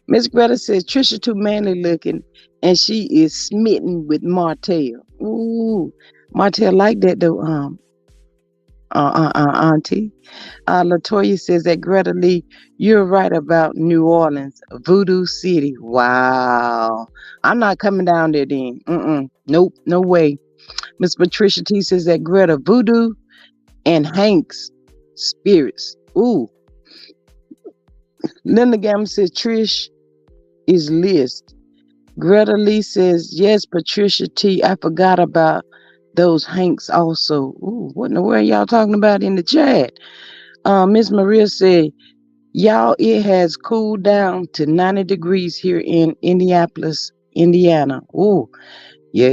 Miss Greta says Trisha too manly looking, and she is smitten with Martell. Ooh, Martell like that though. Auntie. Latoya says that Greta Lee, you're right about New Orleans, Voodoo City. Wow. I'm not coming down there then. Nope, no way. Miss Patricia T says that Greta Voodoo and Hank's spirits. Ooh. Linda Gamma says Trish is list. Greta Lee says, yes, Patricia T. I forgot about those Hanks also. Ooh, what in the world y'all talking about in the chat? Miss Maria said, y'all, it has cooled down to 90 degrees here in Indianapolis, Indiana. Ooh, yeah,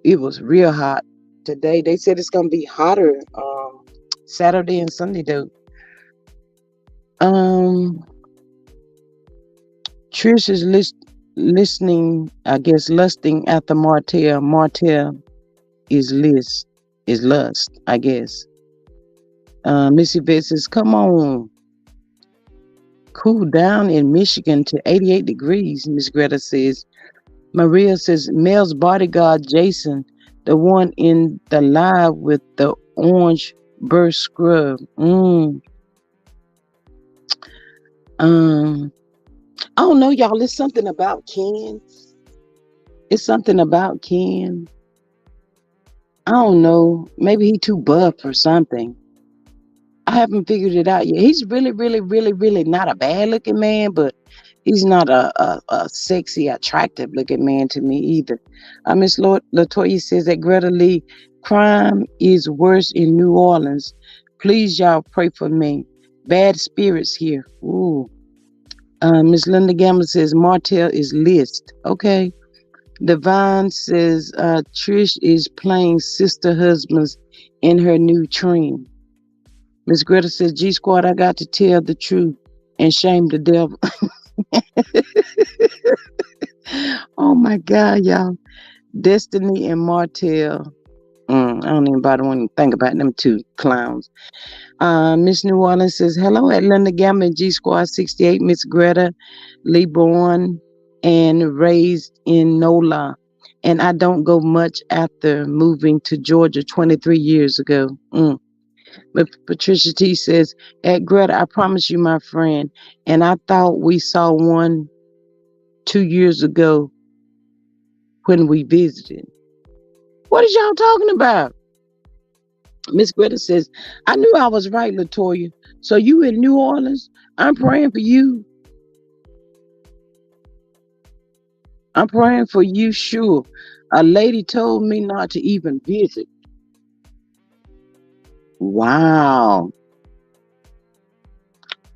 it was real hot today. They said it's gonna be hotter Saturday and Sunday though. Um, Trish is listening, I guess, lusting after Martell. Martell is lust, I guess. Missy Beth says, come on, cool down in Michigan to 88 degrees. Miss Greta says. Maria says, Mel's bodyguard, Jason, the one in the live with the orange burst scrub. I don't know, y'all. It's something about Ken. It's something about Ken. I don't know. Maybe he too buff or something. I haven't figured it out yet. He's really, really, really, really not a bad looking man, but he's not a sexy, attractive looking man to me either. Miss Latoya says that Greta Lee, crime is worse in New Orleans. Please, y'all, pray for me. Bad spirits here. Ooh. Miss Linda Gamble says Martell is list. Okay. Divine says Trish is playing sister husbands in her new trend. Miss Greta says, G Squad, I got to tell the truth and shame the devil. Oh my God, y'all. Destiny and Martell. I don't even bother want to think about them two clowns. Miss New Orleans says, hello, Atlanta Gamma and G Squad 68. Miss Greta Lee born and raised in NOLA. And I don't go much after moving to Georgia 23 years ago. But Patricia T says, at Greta, I promise you, my friend, and I thought we saw one 2 years ago when we visited. What is y'all talking about? Miss Greta says, I knew I was right, Latoya. So you in New Orleans? I'm praying for you. I'm praying for you, sure. A lady told me not to even visit. Wow.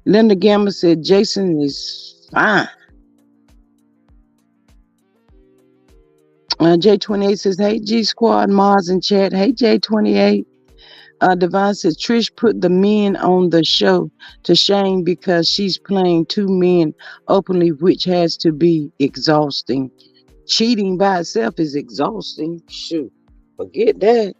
Linda Gamma said, Jason is fine. J28 says, hey, G Squad, Mars in chat. Hey, J28. Divine says, Trish put the men on the show to shame because she's playing two men openly, which has to be exhausting. Cheating by itself is exhausting. Shoot, forget that.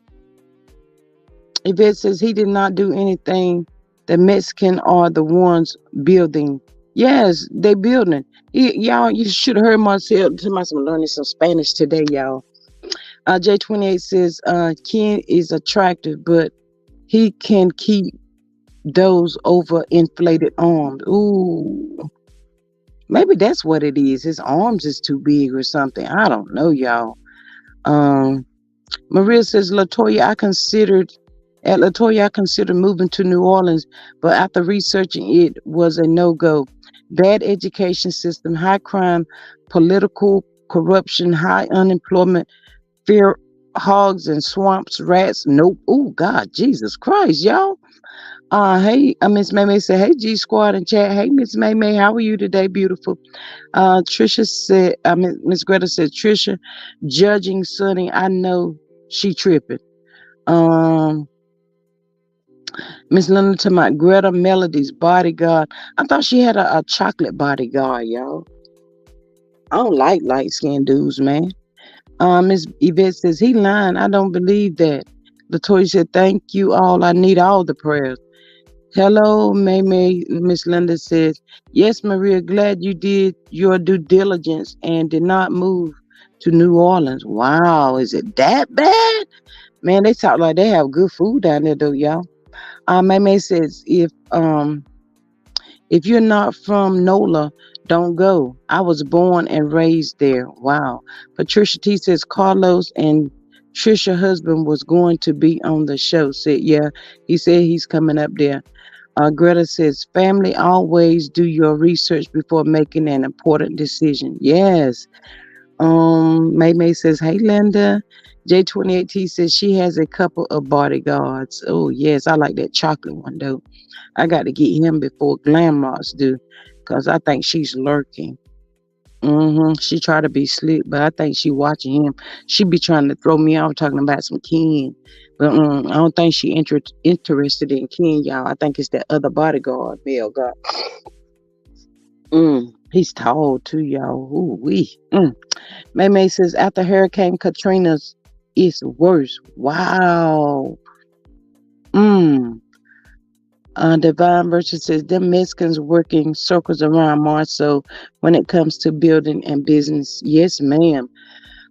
Yvette says, he did not do anything. The Mexican are the ones building. Yes, they building. Y'all, you should have heard myself. I'm learning some Spanish today, y'all. J28 says, Ken is attractive, but he can keep those overinflated arms. Ooh. Maybe that's what it is. His arms is too big or something. I don't know, y'all. Maria says, Latoya, I considered moving to New Orleans, but after researching it was a no-go. Bad education system, high crime, political corruption, high unemployment, fear hogs and swamps, rats. Nope. Oh God, Jesus Christ, y'all. Hey, Miss May May said, hey G Squad and chat. Hey Miss May May, how are you today, beautiful? Trisha said, Miss Greta said, Trisha, judging Sunny, I know she tripping. Um, Miss Linda to my Greta Melody's bodyguard. I thought she had a chocolate bodyguard, y'all. I don't like light skinned dudes, man. Miss Yvette says, he lying. I don't believe that. Latoya said, thank you all. I need all the prayers. Hello, May May. Miss Linda says, yes, Maria, glad you did your due diligence and did not move to New Orleans. Wow, is it that bad? Man, they talk like they have good food down there, though, y'all. May May says, if you're not from NOLA, don't go. I was born and raised there. Wow. Patricia T says Carlos and Trisha's husband was going to be on the show. Said, yeah, he said he's coming up there. Greta says, family, always do your research before making an important decision. Yes. May May says, hey, Linda. J28T says she has a couple of bodyguards. Oh, yes. I like that chocolate one, though. I got to get him before Glamrock's do, because I think she's lurking. She try to be slick, but I think she watching him. She be trying to throw me off talking about some Ken. But I don't think she interested in Ken, y'all. I think it's that other bodyguard, Bill got. He's tall too, y'all. Ooh wee. May May says after Hurricane Katrina's it's worse. Wow. Divine Virtue says them Mexicans working circles around Marso when it comes to building and business. Yes, ma'am.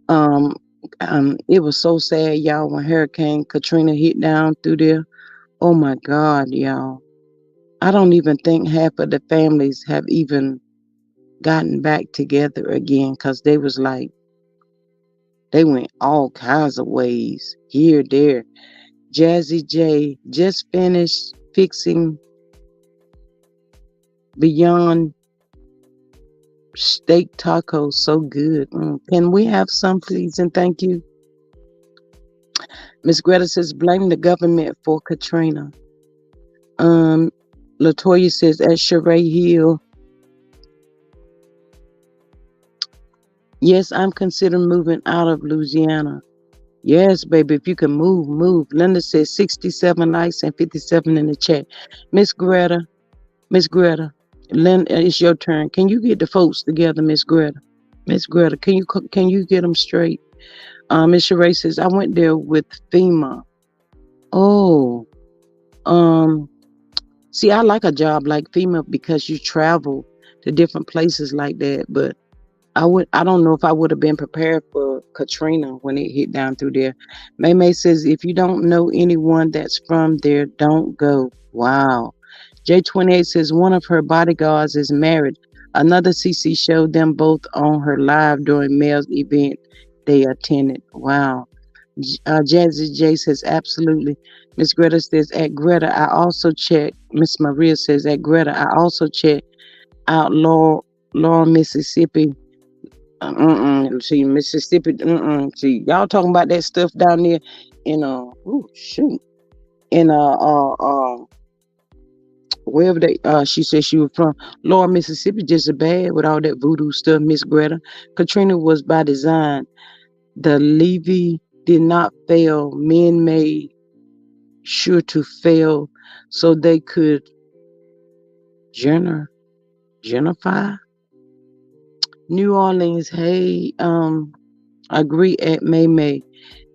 Um, it was so sad, y'all, when Hurricane Katrina hit down through there. Oh my God, y'all. I don't even think half of the families have even gotten back together again because they was like, they went all kinds of ways here, there. Jazzy J just finished fixing Beyond steak tacos. So good. Can we have some, please? And thank you. Miss Greta says, blame the government for Katrina. Latoya says, at Sheree Hill, yes, I'm considering moving out of Louisiana. Yes, baby, if you can move, move. Linda says 67 likes and 57 in the chat. Miss Greta, Linda, it's your turn. Can you get the folks together, Miss Greta? Miss Greta, can you get them straight? Miss Sheree says, I went there with FEMA. Oh, see, I like a job like FEMA because you travel to different places like that, but I don't know if I would have been prepared for Katrina when it hit down through there. May May says, if you don't know anyone that's from there, don't go. Wow. J28 says one of her bodyguards is married. Another CC showed them both on her live during Mel's event they attended. Wow. Jazzy J says, absolutely. Miss Greta says, at Greta, I also checked. Miss Maria says, at Greta, I also checked out Laurel, Mississippi. See, Mississippi. See, y'all talking about that stuff down there in shoot. In wherever she said she was from. Laurel, Mississippi, just as bad with all that voodoo stuff, Miss Greta. Katrina was by design. The levee did not fail. Men made sure to fail so they could gentrify New Orleans. Hey, agree at May May.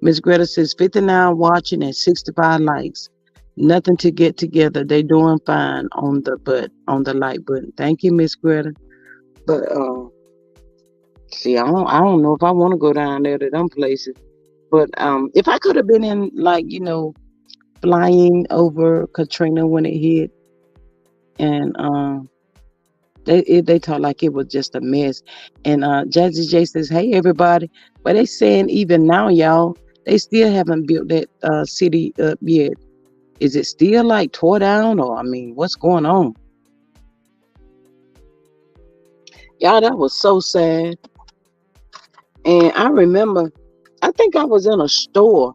Miss Greta says 59 watching and 65 likes. Nothing to get together. They doing fine on the like button. Thank you, Miss Greta. But see, I don't know if I want to go down there to them places. But if I could have been in flying over Katrina when it hit, and they talk like it was just a mess. And Jazzy J says, hey everybody, but they saying even now, y'all, they still haven't built that city up yet. Is it still like tore down, or I mean, what's going on? Y'all, that was so sad. And I remember, I I think I was in a store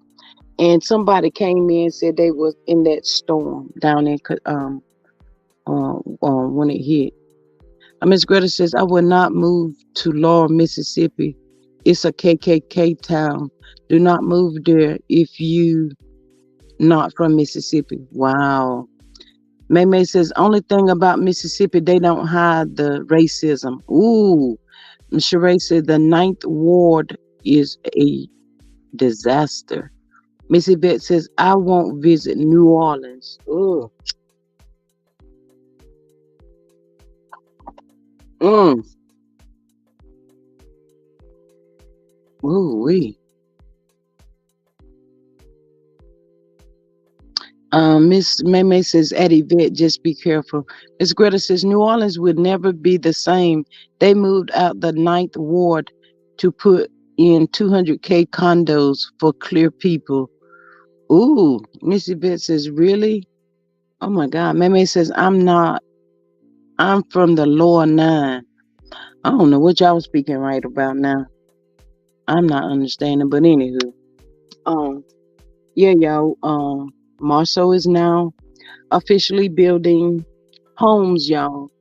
and somebody came in and said they was in that storm down in when it hit. Miss Greta says I would not move to Laurel, Mississippi. It's a KKK town. Do not move there if you not from Mississippi. Wow. May May says only thing about Mississippi they don't hide the racism. Ooh. Sheree said the Ninth Ward is a disaster. Miss Yvette says I won't visit New Orleans. Ooh. Mm. Ooh wee. Miss May says at Yvette, just be careful. Miss Greta says New Orleans would never be the same. They moved out the Ninth Ward to put in 200K condos for clear people. Ooh, Miss Yvette says, really? Oh my God. May says, I'm not. I'm from the lower nine. I don't know what y'all was speaking right about now. I'm not understanding, but anywho. Um, yeah, y'all. Marceau is now officially building homes, y'all.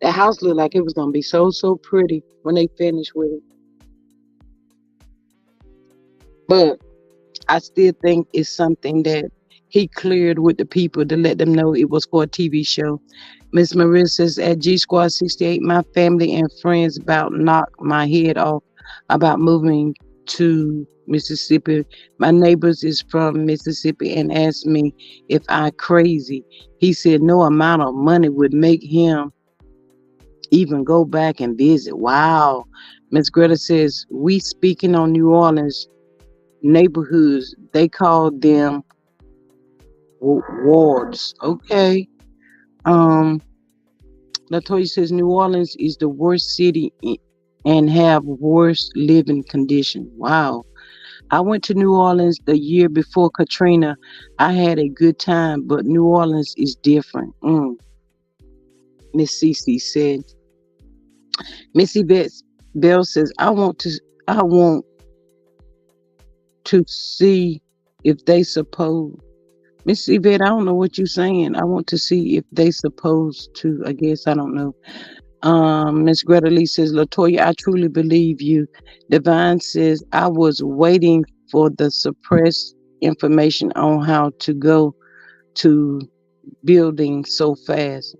The house looked like it was gonna be so pretty when they finished with it. But I still think it's something that he cleared with the people to let them know it was for a TV show. Miss Maria says at G Squad 68, my family and friends about knocked my head off about moving to Mississippi. My neighbors is from Mississippi and asked me if I crazy. He said no amount of money would make him even go back and visit. Wow. Miss Greta says we speaking on New Orleans neighborhoods. They call them wards. Okay. Um, Latoya says New Orleans is the worst city and have worst living condition. Wow. I went to New Orleans the year before Katrina. I had a good time, but New Orleans is different. Miss Cece said. Missy Bell says I want to see if they suppose Miss Yvette, I don't know what you're saying. I want to see if they supposed to. I guess I don't know. Miss Greta Lee says, Latoya, I truly believe you. Divine says, I was waiting for the suppressed information on how to go to building so fast.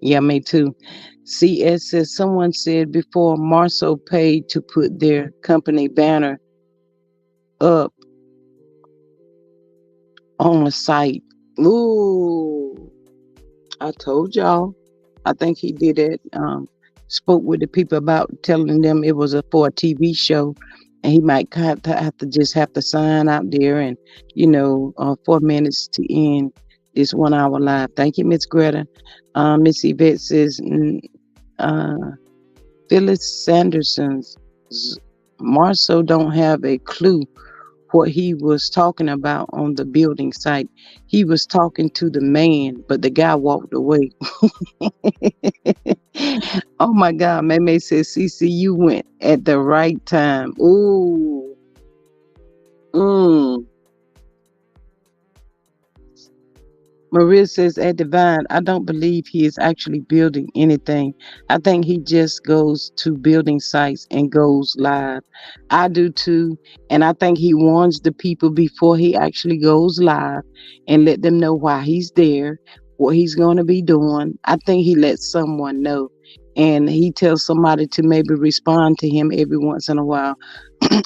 Yeah, me too. CS says someone said before Marceau paid to put their company banner up on the site. Ooh, I told y'all. I think he did it. Spoke with the people about telling them it was for a TV show, and he might have to sign out there and 4 minutes to end this 1 hour live. Thank you, Miss Greta. Miss Yvette says uh, Phyllis Sanderson's Marceau don't have a clue what he was talking about on the building site. He was talking to the man, but the guy walked away. Oh my God, May says, CC, you went at the right time. Ooh. Mm. Maria says, at Divine, I don't believe he is actually building anything. I think he just goes to building sites and goes live. I do too. And I think he warns the people before he actually goes live and let them know why he's there, what he's going to be doing. I think he lets someone know. And he tells somebody to maybe respond to him every once in a while.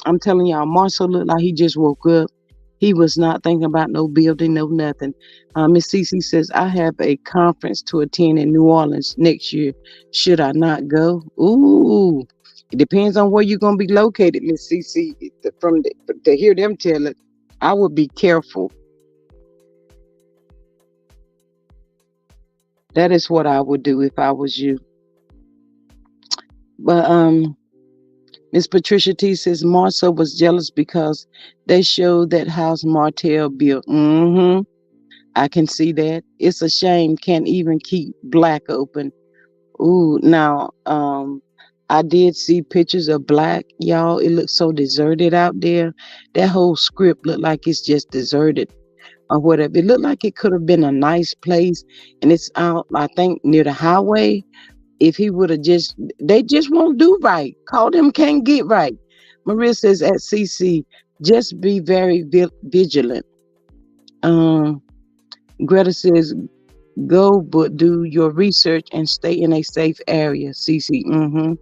I'm telling y'all, Marcel looked like he just woke up. He was not thinking about no building, no nothing. Miss Cece says, I have a conference to attend in New Orleans next year. Should I not go? Ooh, it depends on where you're going to be located, Miss Cece. To hear them tell it, I would be careful. That is what I would do if I was you. But Miss Patricia T says Marcel was jealous because they showed that house Martell built. I can see that. It's a shame can't even keep black open. Ooh, now I did see pictures of Black, y'all. It looks so deserted out there. That whole script looked like it's just deserted or whatever. It looked like it could have been a nice place, and it's out, I think, near the highway. If he would have just, they just won't do right. Call them can't get right. Maria says at CC, just be very vigilant. Um, Greta says, go, but do your research and stay in a safe area. CC, mm-hmm.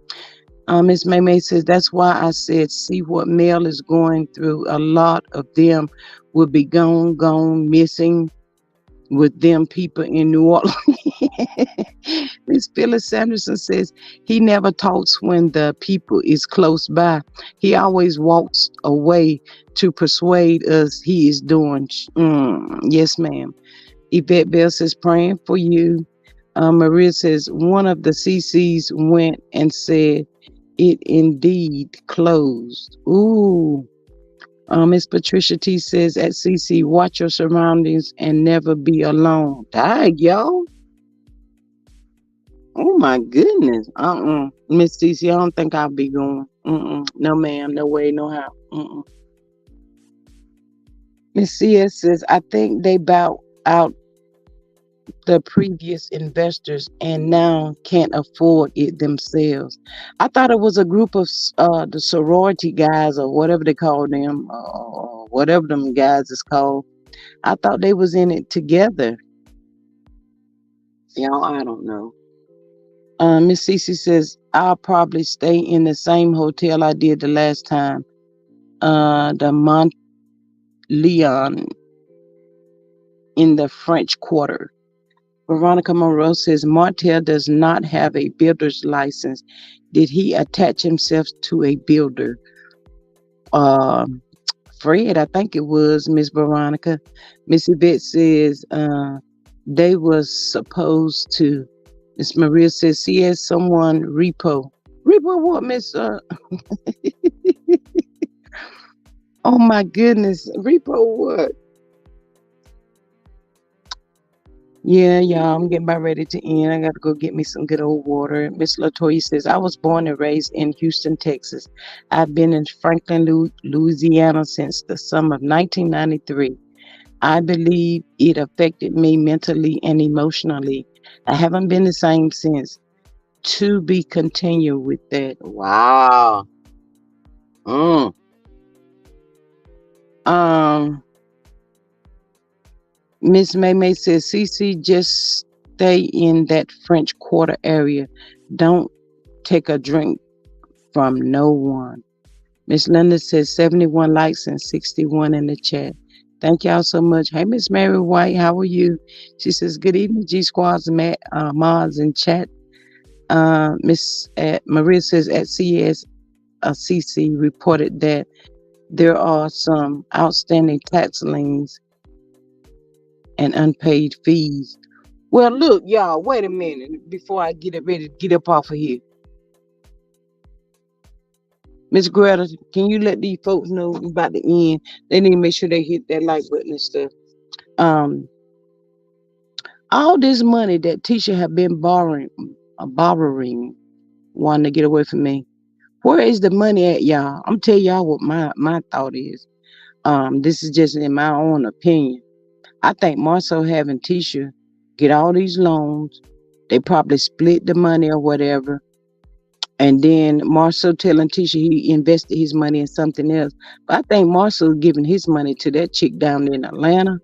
Miss May says, that's why I said, see what Mel is going through. A lot of them will be gone, missing with them people in New Orleans. Miss Phyllis Sanderson says, he never talks when the people is close by. He always walks away to persuade us he is doing. Yes, ma'am. Yvette Bell says, praying for you. Maria says, one of the CCs went and said, it indeed closed. Ooh. Miss Patricia T says at CC, watch your surroundings and never be alone. Dang, y'all. Oh my goodness. Miss CC, I don't think I'll be going. No, ma'am. No way, no how. Miss CS says, I think they bought out the previous investors and now can't afford it themselves. I thought it was a group of the sorority guys or whatever they call them, whatever them guys is called. I thought they was in it together. Y'all, I don't know. Miss Cece says, I'll probably stay in the same hotel I did the last time. The Mont Leon in the French Quarter. Veronica Monroe says, Martell does not have a builder's license. Did he attach himself to a builder? Fred, I think it was, Miss Veronica. Miss Yvette says, they was supposed to. Miss Maria says, she has someone repo. Repo what, Miss? Oh my goodness. Repo what? Yeah, y'all, I'm getting about ready to end. I got to go get me some good old water. Miss Latoya says, I was born and raised in Houston, Texas. I've been in Franklin, Louisiana since the summer of 1993. I believe it affected me mentally and emotionally. I haven't been the same since. To be continued with that. Wow. Miss May says, CC, just stay in that French Quarter area. Don't take a drink from no one. Miss Linda says 71 likes and 61 in the chat. Thank y'all so much. Hey, Miss Mary White, how are you? She says, good evening, G Squads, mods in chat. Miss Maria says at CES, CC reported that there are some outstanding tax liens and unpaid fees. Well, look, y'all, wait a minute before I get ready to get up off of here. Miss Greta, can you let these folks know about the end? They need to make sure they hit that like button and stuff. All this money that Tisha have been borrowing, wanting to get away from me. Where is the money at, y'all? I'm tell y'all what my thought is. This is just in my own opinion. I think Marcel having Tisha get all these loans. They probably split the money or whatever. And then Marcel telling Tisha he invested his money in something else. But I think Marcel giving his money to that chick down in Atlanta.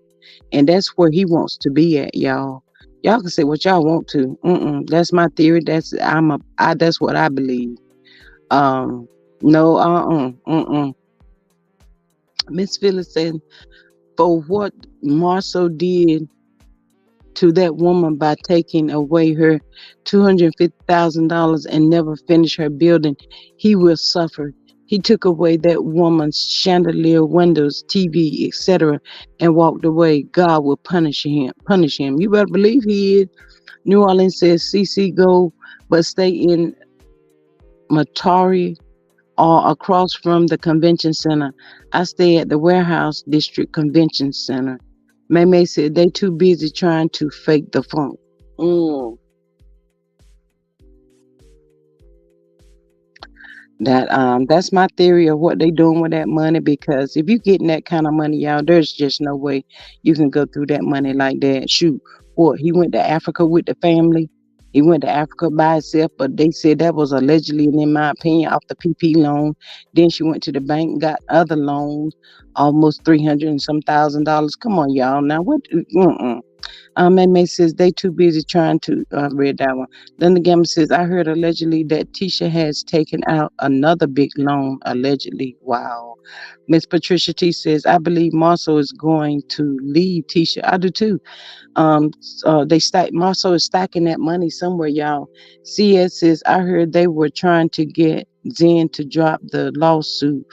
And that's where he wants to be at, y'all. Y'all can say what y'all want to. That's my theory. That's what I believe. No. Miss Phyllis said, for what Marcel did to that woman by taking away her $250,000 and never finish her building, he will suffer. He took away that woman's chandelier, windows, TV, etc., and walked away. God will punish him. You better believe he is. New Orleans says, CC go, but stay in Matari or across from the convention center. I stay at the Warehouse District Convention Center. May said they too busy trying to fake the funk. That's my theory of what they doing with that money, because if you getting that kind of money, y'all, there's just no way you can go through that money like that. Shoot, what, he went to Africa with the family. He went to Africa by himself, but they said that was allegedly, and in my opinion, off the PP loan. Then she went to the bank and got other loans, almost 300 and some $1,000. Come on, y'all. Now what? Mm-mm. May says they too busy trying to read that one. Linda Gamma says, I heard allegedly that Tisha has taken out another big loan. Allegedly. Wow. Miss Patricia T says, I believe Marcel is going to leave Tisha. I do too. They stack Marcel is stacking that money somewhere, y'all. CS says, I heard they were trying to get Zen to drop the lawsuit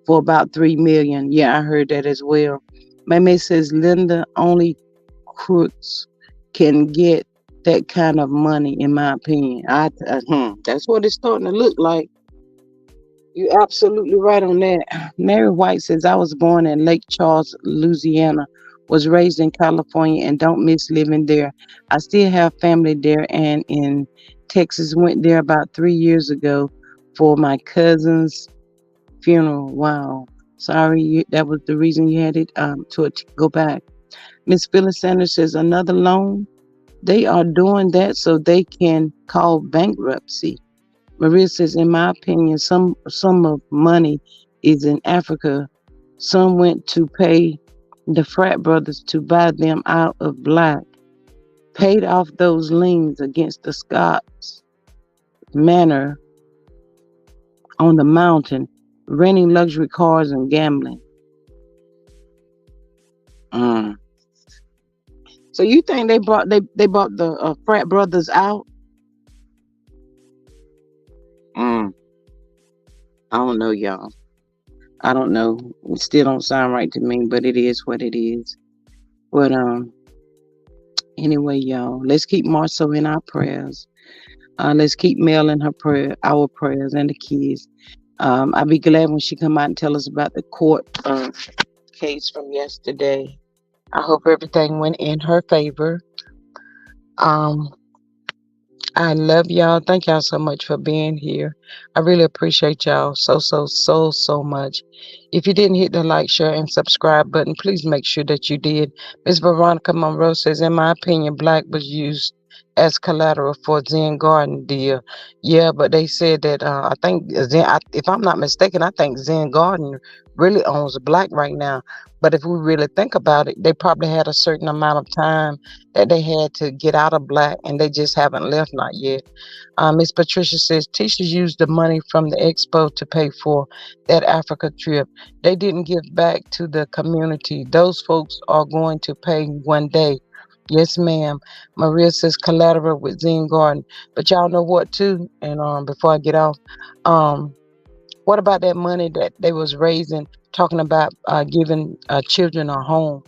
for about 3 million. Yeah, I heard that as well. May says Linda only crooks can get that kind of money, in my opinion. That's what it's starting to look like. You're absolutely right on that. Mary White says, I was born in Lake Charles, Louisiana, was raised in California, and don't miss living there. I still have family there and in Texas. Went there about 3 years ago for my cousin's funeral. Wow. Sorry, that was the reason you had it to go back. Miss Phyllis Sanders says, another loan. They are doing that so they can call bankruptcy. Maria says, in my opinion, some of money is in Africa. Some went to pay the frat brothers to buy them out of black, paid off those liens against the Scots manor on the mountain, renting luxury cars and gambling. Mm. So you think they bought the frat brothers out? Mm. I don't know, y'all. I don't know. It still don't sound right to me, but it is what it is. But anyway, y'all, let's keep Marceau in our prayers. Let's keep Mel in our prayers, and the kids. I'll be glad when she come out and tell us about the court case from yesterday. I hope everything went in her favor. Um, I love y'all. Thank y'all so much for being here. I really appreciate y'all so much. If you didn't hit the like, share, and subscribe button, please make sure that you did. Miss Veronica Monroe says, in my opinion, black was used as collateral for Zen Garden deal. Yeah, but they said that I think if I'm not mistaken, I think Zen Garden really owns black right now. But if we really think about it, they probably had a certain amount of time that they had to get out of black, and they just haven't left, not yet. Miss Patricia says teachers used the money from the expo to pay for that Africa trip. They didn't give back to the community. Those folks are going to pay one day. Yes, ma'am. Maria says collateral with Zen Garden. But y'all know what too? And before I get off, um, what about that money that they was raising, talking about giving children a home?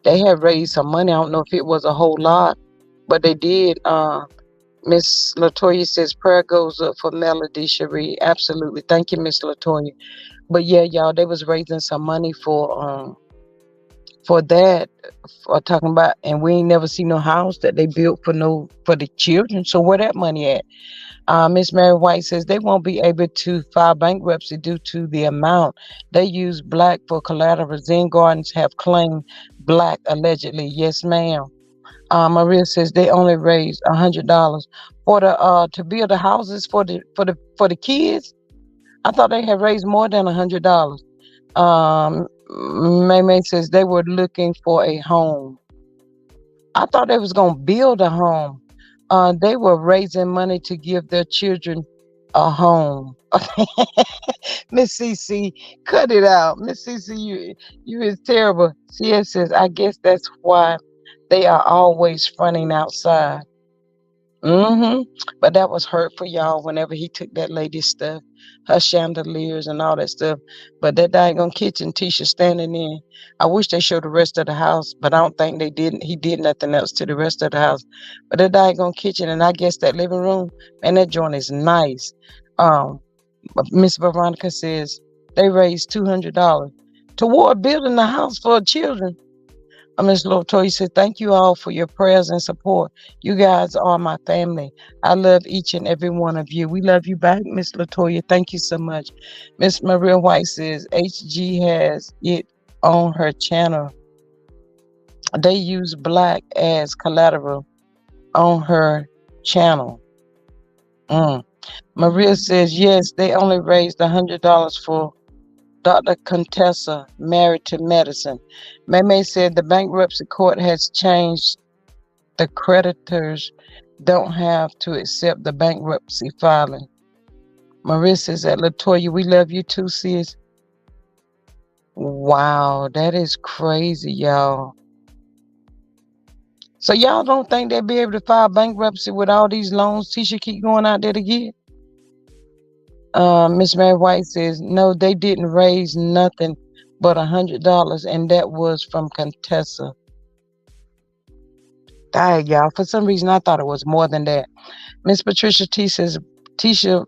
They have raised some money. I don't know if it was a whole lot, but they did. Miss Latoya says prayer goes up for Melody Cherie. Absolutely. Thank you, Miss Latoya. But yeah, y'all, they was raising some money for that, for talking about, and we ain't never seen no house that they built for the children. So where that money at? Miss Mary White says they won't be able to file bankruptcy due to the amount they use black for collateral. Zen Gardens have claimed black allegedly. Yes, ma'am. Maria says they only raised $100 for the to build the houses for the kids. I thought they had raised more than $100. May May says they were looking for a home. I thought they was gonna build a home. They were raising money to give their children a home. Miss CC, cut it out. Miss CC, you is terrible. CS says, I guess that's why they are always fronting outside. But that was hurtful, y'all, whenever he took that lady's stuff, her chandeliers and all that stuff. But that daggone kitchen Tisha standing in. I wish they showed the rest of the house, but I don't think they did. He did nothing else to the rest of the house. But that daggone kitchen, and I guess that living room, man, that joint is nice. Um, Miss Veronica says they raised $200 toward building the house for children. Miss Latoya said, thank you all for your prayers and support. You guys are my family. I love each and every one of you. We love you back, Miss Latoya. Thank you so much. Miss Maria White says, HG has it on her channel. They use black as collateral on her channel. Mm. Maria says, yes, they only raised $100 for Dr. Contessa married to medicine. May said the bankruptcy court has changed. The creditors don't have to accept the bankruptcy filing. Marissa said, Latoya, we love you too, sis. Wow, that is crazy, y'all. So y'all don't think they'll be able to file bankruptcy with all these loans Tisha keep going out there to get? Miss Mary White says, no, they didn't raise nothing but $100, and that was from Contessa. Dang, y'all. For some reason, I thought it was more than that. Miss Patricia T says, Tisha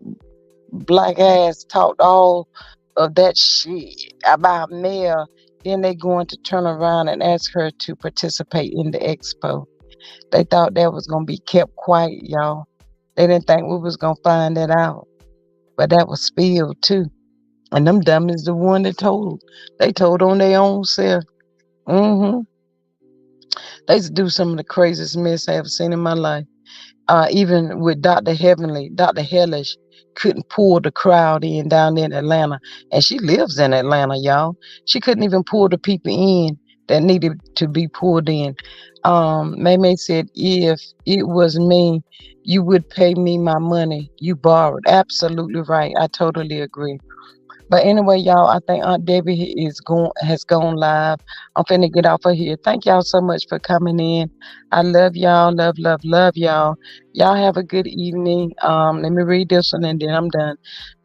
black ass talked all of that shit about Mel. Then they going to turn around and ask her to participate in the expo. They thought that was going to be kept quiet, y'all. They didn't think we was going to find that out. But that was spilled, too. And them dumb is the one that told. They told on their own self. Mm-hmm. They used to do some of the craziest mess I ever seen in my life. Even with Dr. Heavenly, Dr. Hellish couldn't pull the crowd in down in Atlanta. And she lives in Atlanta, y'all. She couldn't even pull the people in that needed to be pulled in. May said, if it was me, you would pay me my money you borrowed. Absolutely right. I totally agree. But anyway, y'all, I think Aunt Debbie has gone live. I'm finna get off of here. Thank y'all so much for coming in. I love y'all, love y'all. Y'all have a good evening. Let me read this one and then I'm done.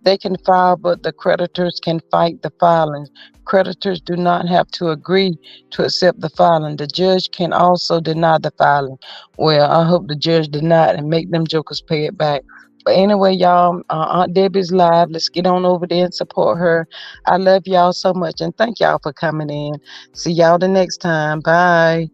They can file, but the creditors can fight the filings. Creditors do not have to agree to accept the filing. The judge can also deny the filing. Well, I hope the judge denied and make them jokers pay it back. But anyway, y'all, Aunt Debbie's live. Let's get on over there and support her. I love y'all so much, and thank y'all for coming in. See y'all the next time. Bye.